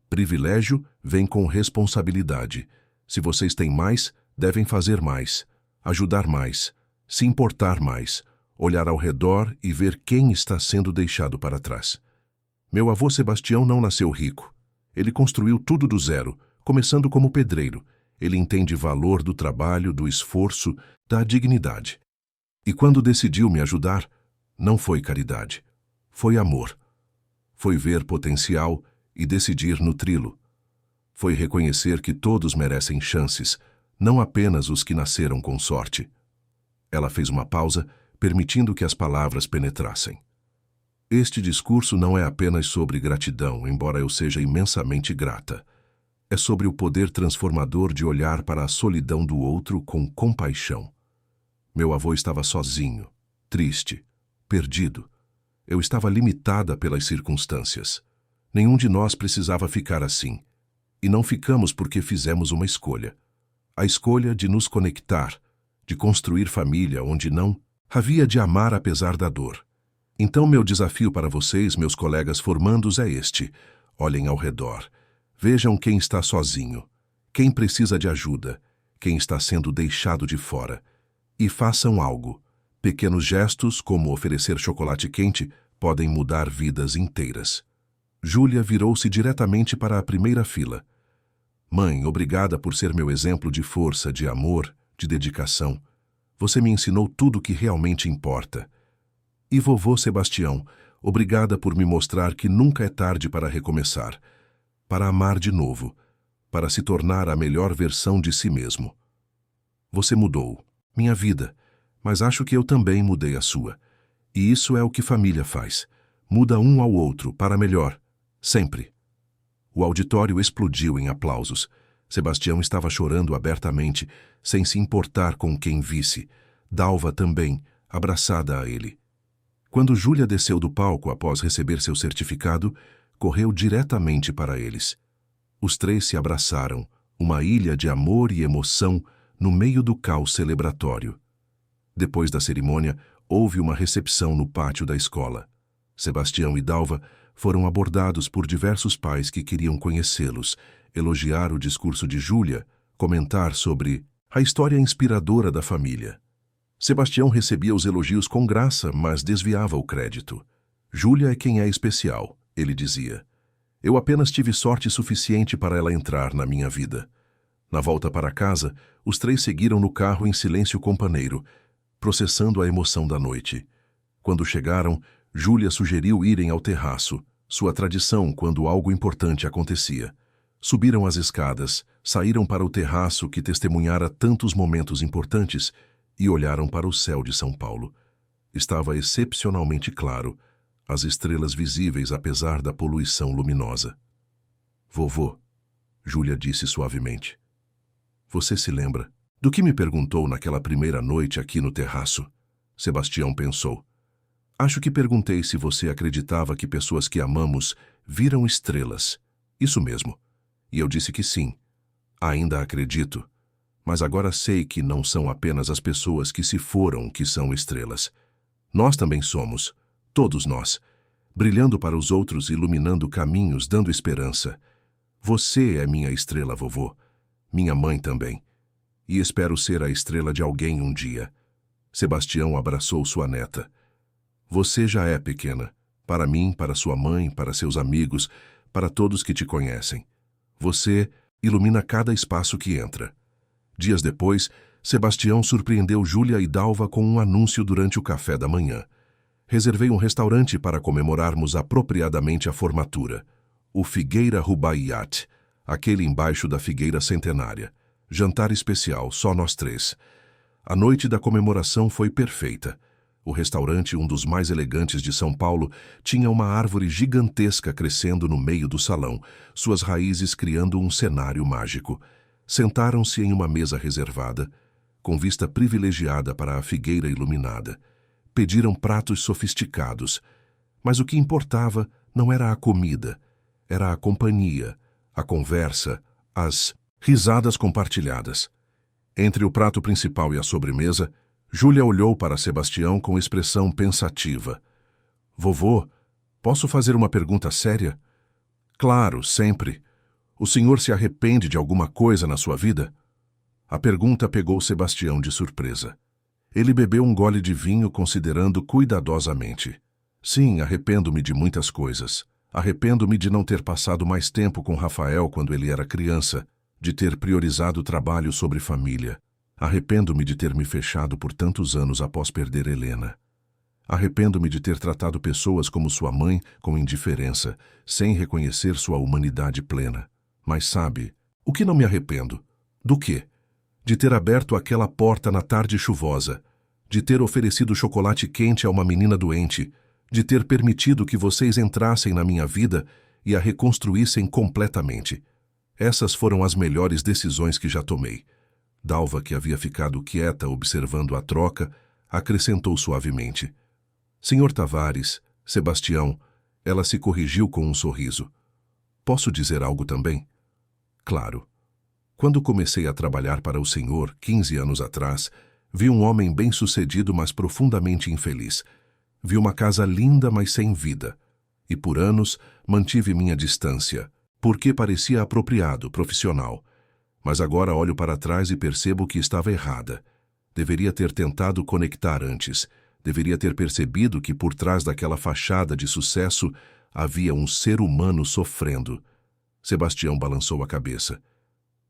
Privilégio vem com responsabilidade. Se vocês têm mais, devem fazer mais, ajudar mais, se importar mais, olhar ao redor e ver quem está sendo deixado para trás. Meu avô Sebastião não nasceu rico. Ele construiu tudo do zero, começando como pedreiro. Ele entende valor do trabalho, do esforço, da dignidade. E quando decidiu me ajudar, não foi caridade, foi amor. Foi ver potencial e decidir nutri-lo. Foi reconhecer que todos merecem chances, não apenas os que nasceram com sorte. Ela fez uma pausa, permitindo que as palavras penetrassem. Este discurso não é apenas sobre gratidão, embora eu seja imensamente grata. É sobre o poder transformador de olhar para a solidão do outro com compaixão. Meu avô estava sozinho, triste, perdido. Eu estava limitada pelas circunstâncias. Nenhum de nós precisava ficar assim. E não ficamos porque fizemos uma escolha. A escolha de nos conectar, de construir família onde não havia de amar apesar da dor. Então meu desafio para vocês, meus colegas formandos, é este. Olhem ao redor. Vejam quem está sozinho, quem precisa de ajuda, quem está sendo deixado de fora. E façam algo. Pequenos gestos, como oferecer chocolate quente, podem mudar vidas inteiras. Júlia virou-se diretamente para a primeira fila. Mãe, obrigada por ser meu exemplo de força, de amor, de dedicação. Você me ensinou tudo o que realmente importa. E vovô Sebastião, obrigada por me mostrar que nunca é tarde para recomeçar, para amar de novo, para se tornar a melhor versão de si mesmo. Você mudou minha vida, mas acho que eu também mudei a sua. E isso é o que família faz. Muda um ao outro para melhor, sempre. O auditório explodiu em aplausos. Sebastião estava chorando abertamente, sem se importar com quem visse. Dalva também, abraçada a ele. Quando Júlia desceu do palco após receber seu certificado, correu diretamente para eles. Os três se abraçaram, uma ilha de amor e emoção no meio do caos celebratório. Depois da cerimônia, houve uma recepção no pátio da escola. Sebastião e Dalva foram abordados por diversos pais que queriam conhecê-los, elogiar o discurso de Júlia, comentar sobre a história inspiradora da família. Sebastião recebia os elogios com graça, mas desviava o crédito. Júlia é quem é especial, ele dizia. Eu apenas tive sorte suficiente para ela entrar na minha vida. Na volta para casa, os três seguiram no carro em silêncio companheiro, processando a emoção da noite. Quando chegaram, Júlia sugeriu irem ao terraço, sua tradição quando algo importante acontecia. Subiram as escadas, saíram para o terraço que testemunhara tantos momentos importantes e olharam para o céu de São Paulo. Estava excepcionalmente claro, as estrelas visíveis apesar da poluição luminosa. Vovô, Júlia disse suavemente. Você se lembra do que me perguntou naquela primeira noite aqui no terraço? Sebastião pensou. Acho que perguntei se você acreditava que pessoas que amamos viram estrelas. Isso mesmo. E eu disse que sim. Ainda acredito. Mas agora sei que não são apenas as pessoas que se foram que são estrelas. Nós também somos, todos nós, brilhando para os outros, iluminando caminhos, dando esperança. Você é minha estrela, vovô. Minha mãe também. E espero ser a estrela de alguém um dia. Sebastião abraçou sua neta. Você já é pequena. Para mim, para sua mãe, para seus amigos, para todos que te conhecem. Você ilumina cada espaço que entra. Dias depois, Sebastião surpreendeu Júlia e Dalva com um anúncio durante o café da manhã. Reservei um restaurante para comemorarmos apropriadamente a formatura. O Figueira Rubaiyat, aquele embaixo da figueira centenária. Jantar especial, só nós três. A noite da comemoração foi perfeita. O restaurante, um dos mais elegantes de São Paulo, tinha uma árvore gigantesca crescendo no meio do salão, suas raízes criando um cenário mágico. Sentaram-se em uma mesa reservada, com vista privilegiada para a figueira iluminada. Pediram pratos sofisticados, mas o que importava não era a comida, era a companhia, a conversa, as risadas compartilhadas. Entre o prato principal e a sobremesa, Júlia olhou para Sebastião com expressão pensativa. Vovô, posso fazer uma pergunta séria? Claro, sempre. O senhor se arrepende de alguma coisa na sua vida? A pergunta pegou Sebastião de surpresa. Ele bebeu um gole de vinho considerando cuidadosamente. Sim, arrependo-me de muitas coisas. Arrependo-me de não ter passado mais tempo com Rafael quando ele era criança, de ter priorizado o trabalho sobre família. Arrependo-me de ter me fechado por tantos anos após perder Helena. Arrependo-me de ter tratado pessoas como sua mãe com indiferença, sem reconhecer sua humanidade plena. Mas sabe, o que não me arrependo? Do quê? De ter aberto aquela porta na tarde chuvosa, de ter oferecido chocolate quente a uma menina doente, de ter permitido que vocês entrassem na minha vida e a reconstruíssem completamente. Essas foram as melhores decisões que já tomei. Dalva, que havia ficado quieta observando a troca, acrescentou suavemente. Senhor Tavares, Sebastião, ela se corrigiu com um sorriso. Posso dizer algo também? Claro. Quando comecei a trabalhar para o senhor, 15 anos atrás, vi um homem bem-sucedido, mas profundamente infeliz. Vi uma casa linda, mas sem vida. E por anos mantive minha distância, porque parecia apropriado, profissional. Mas agora olho para trás e percebo que estava errada. Deveria ter tentado conectar antes. Deveria ter percebido que por trás daquela fachada de sucesso havia um ser humano sofrendo. Sebastião balançou a cabeça.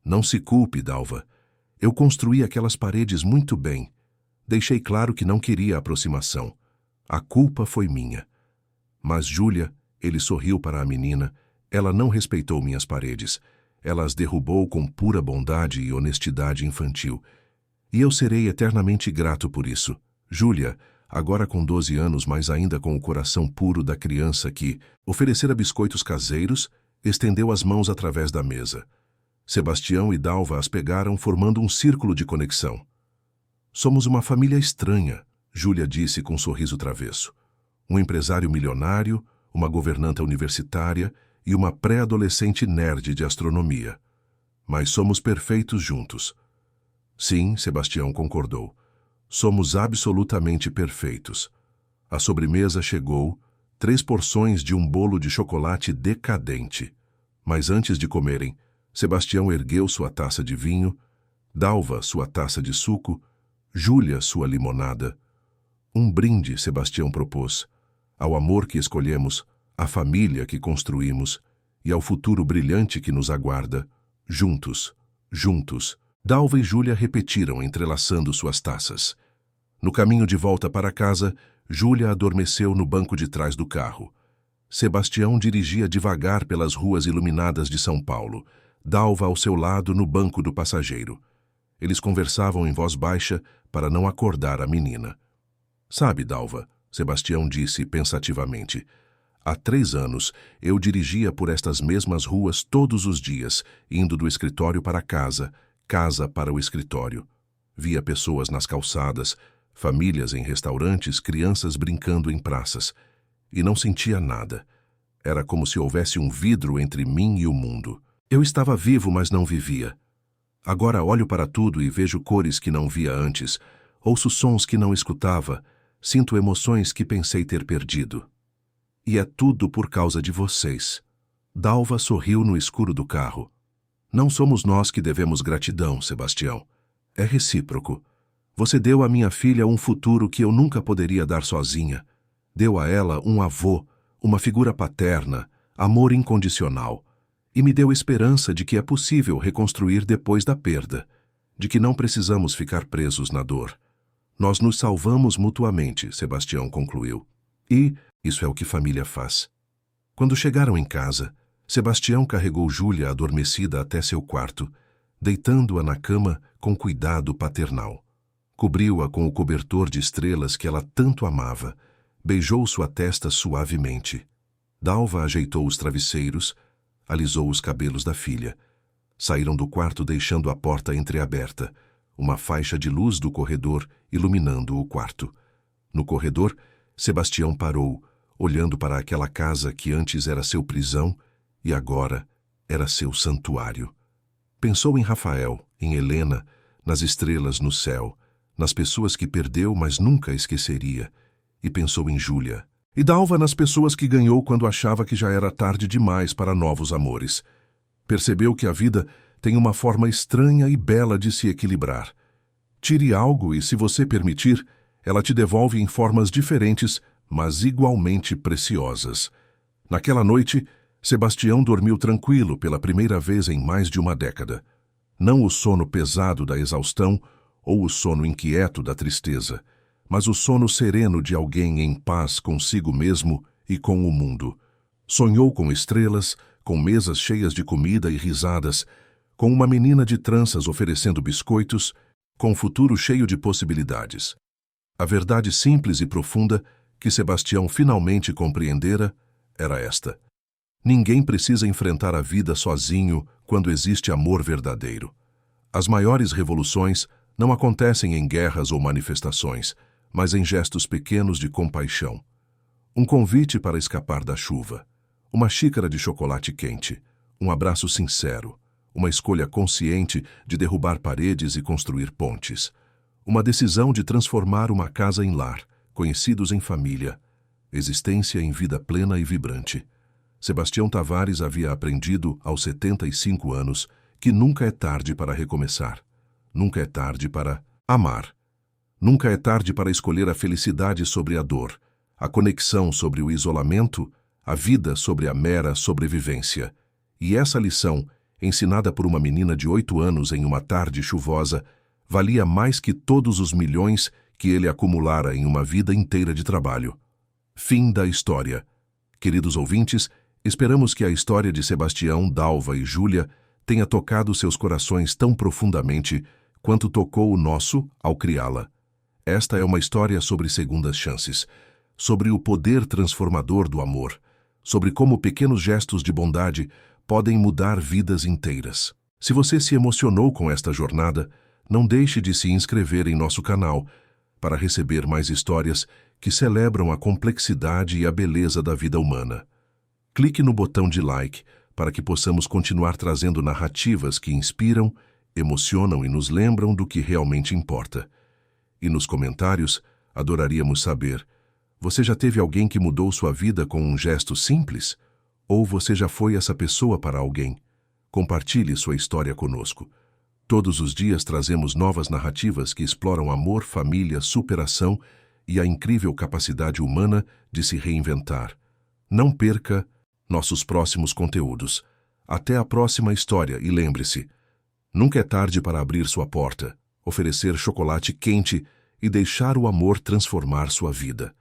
Não se culpe, Dalva. Eu construí aquelas paredes muito bem. Deixei claro que não queria aproximação. A culpa foi minha. Mas Júlia, ele sorriu para a menina, ela não respeitou minhas paredes. Ela as derrubou com pura bondade e honestidade infantil. E eu serei eternamente grato por isso. Júlia, agora com 12 anos, mas ainda com o coração puro da criança que oferecera biscoitos caseiros, estendeu as mãos através da mesa. Sebastião e Dalva as pegaram, formando um círculo de conexão. Somos uma família estranha, Júlia disse com um sorriso travesso. Um empresário milionário, uma governanta universitária e uma pré-adolescente nerd de astronomia. Mas somos perfeitos juntos. Sim, Sebastião concordou. Somos absolutamente perfeitos. A sobremesa chegou, 3 porções de um bolo de chocolate decadente. Mas antes de comerem, Sebastião ergueu sua taça de vinho, Dalva sua taça de suco, Júlia sua limonada. Um brinde, Sebastião propôs, ao amor que escolhemos, à família que construímos e ao futuro brilhante que nos aguarda, juntos, juntos. Dalva e Júlia repetiram, entrelaçando suas taças. No caminho de volta para casa, Júlia adormeceu no banco de trás do carro. Sebastião dirigia devagar pelas ruas iluminadas de São Paulo, Dalva ao seu lado no banco do passageiro. Eles conversavam em voz baixa para não acordar a menina. Sabe, Dalva, Sebastião disse pensativamente, há 3 anos eu dirigia por estas mesmas ruas todos os dias, indo do escritório para casa, casa para o escritório. Via pessoas nas calçadas, famílias em restaurantes, crianças brincando em praças. E não sentia nada. Era como se houvesse um vidro entre mim e o mundo. Eu estava vivo, mas não vivia. Agora olho para tudo e vejo cores que não via antes, ouço sons que não escutava, sinto emoções que pensei ter perdido. E é tudo por causa de vocês. Dalva sorriu no escuro do carro. Não somos nós que devemos gratidão, Sebastião. É recíproco. Você deu à minha filha um futuro que eu nunca poderia dar sozinha. Deu a ela um avô, uma figura paterna, amor incondicional. E me deu esperança de que é possível reconstruir depois da perda, de que não precisamos ficar presos na dor. Nós nos salvamos mutuamente, Sebastião concluiu. E isso é o que família faz. Quando chegaram em casa, Sebastião carregou Júlia adormecida até seu quarto, deitando-a na cama com cuidado paternal. Cobriu-a com o cobertor de estrelas que ela tanto amava, beijou sua testa suavemente. Dalva ajeitou os travesseiros, alisou os cabelos da filha. Saíram do quarto deixando a porta entreaberta, uma faixa de luz do corredor iluminando o quarto. No corredor, Sebastião parou, olhando para aquela casa que antes era seu prisão e agora era seu santuário. Pensou em Rafael, em Helena, nas estrelas no céu, nas pessoas que perdeu, mas nunca esqueceria. E pensou em Júlia. E Dalva nas pessoas que ganhou quando achava que já era tarde demais para novos amores. Percebeu que a vida tem uma forma estranha e bela de se equilibrar. Tire algo e, se você permitir, ela te devolve em formas diferentes, mas igualmente preciosas. Naquela noite, Sebastião dormiu tranquilo pela primeira vez em mais de uma década. Não o sono pesado da exaustão ou o sono inquieto da tristeza, mas o sono sereno de alguém em paz consigo mesmo e com o mundo. Sonhou com estrelas, com mesas cheias de comida e risadas, com uma menina de tranças oferecendo biscoitos, com um futuro cheio de possibilidades. A verdade simples e profunda que Sebastião finalmente compreendera era esta: ninguém precisa enfrentar a vida sozinho quando existe amor verdadeiro. As maiores revoluções não acontecem em guerras ou manifestações, mas em gestos pequenos de compaixão. Um convite para escapar da chuva, uma xícara de chocolate quente, um abraço sincero, uma escolha consciente de derrubar paredes e construir pontes, uma decisão de transformar uma casa em lar, conhecidos em família, existência em vida plena e vibrante. Sebastião Tavares havia aprendido, aos 75 anos, que nunca é tarde para recomeçar. Nunca é tarde para amar. Nunca é tarde para escolher a felicidade sobre a dor, a conexão sobre o isolamento, a vida sobre a mera sobrevivência. E essa lição, ensinada por uma menina de 8 anos em uma tarde chuvosa, valia mais que todos os milhões que ele acumulara em uma vida inteira de trabalho. Fim da história. Queridos ouvintes, esperamos que a história de Sebastião, Dalva e Júlia tenha tocado seus corações tão profundamente quanto tocou o nosso ao criá-la. Esta é uma história sobre segundas chances, sobre o poder transformador do amor, sobre como pequenos gestos de bondade podem mudar vidas inteiras. Se você se emocionou com esta jornada, não deixe de se inscrever em nosso canal para receber mais histórias que celebram a complexidade e a beleza da vida humana. Clique no botão de like para que possamos continuar trazendo narrativas que inspiram, emocionam e nos lembram do que realmente importa. E nos comentários, adoraríamos saber: você já teve alguém que mudou sua vida com um gesto simples? Ou você já foi essa pessoa para alguém? Compartilhe sua história conosco. Todos os dias trazemos novas narrativas que exploram amor, família, superação e a incrível capacidade humana de se reinventar. Não perca nossos próximos conteúdos. Até a próxima história e lembre-se: nunca é tarde para abrir sua porta, oferecer chocolate quente e deixar o amor transformar sua vida.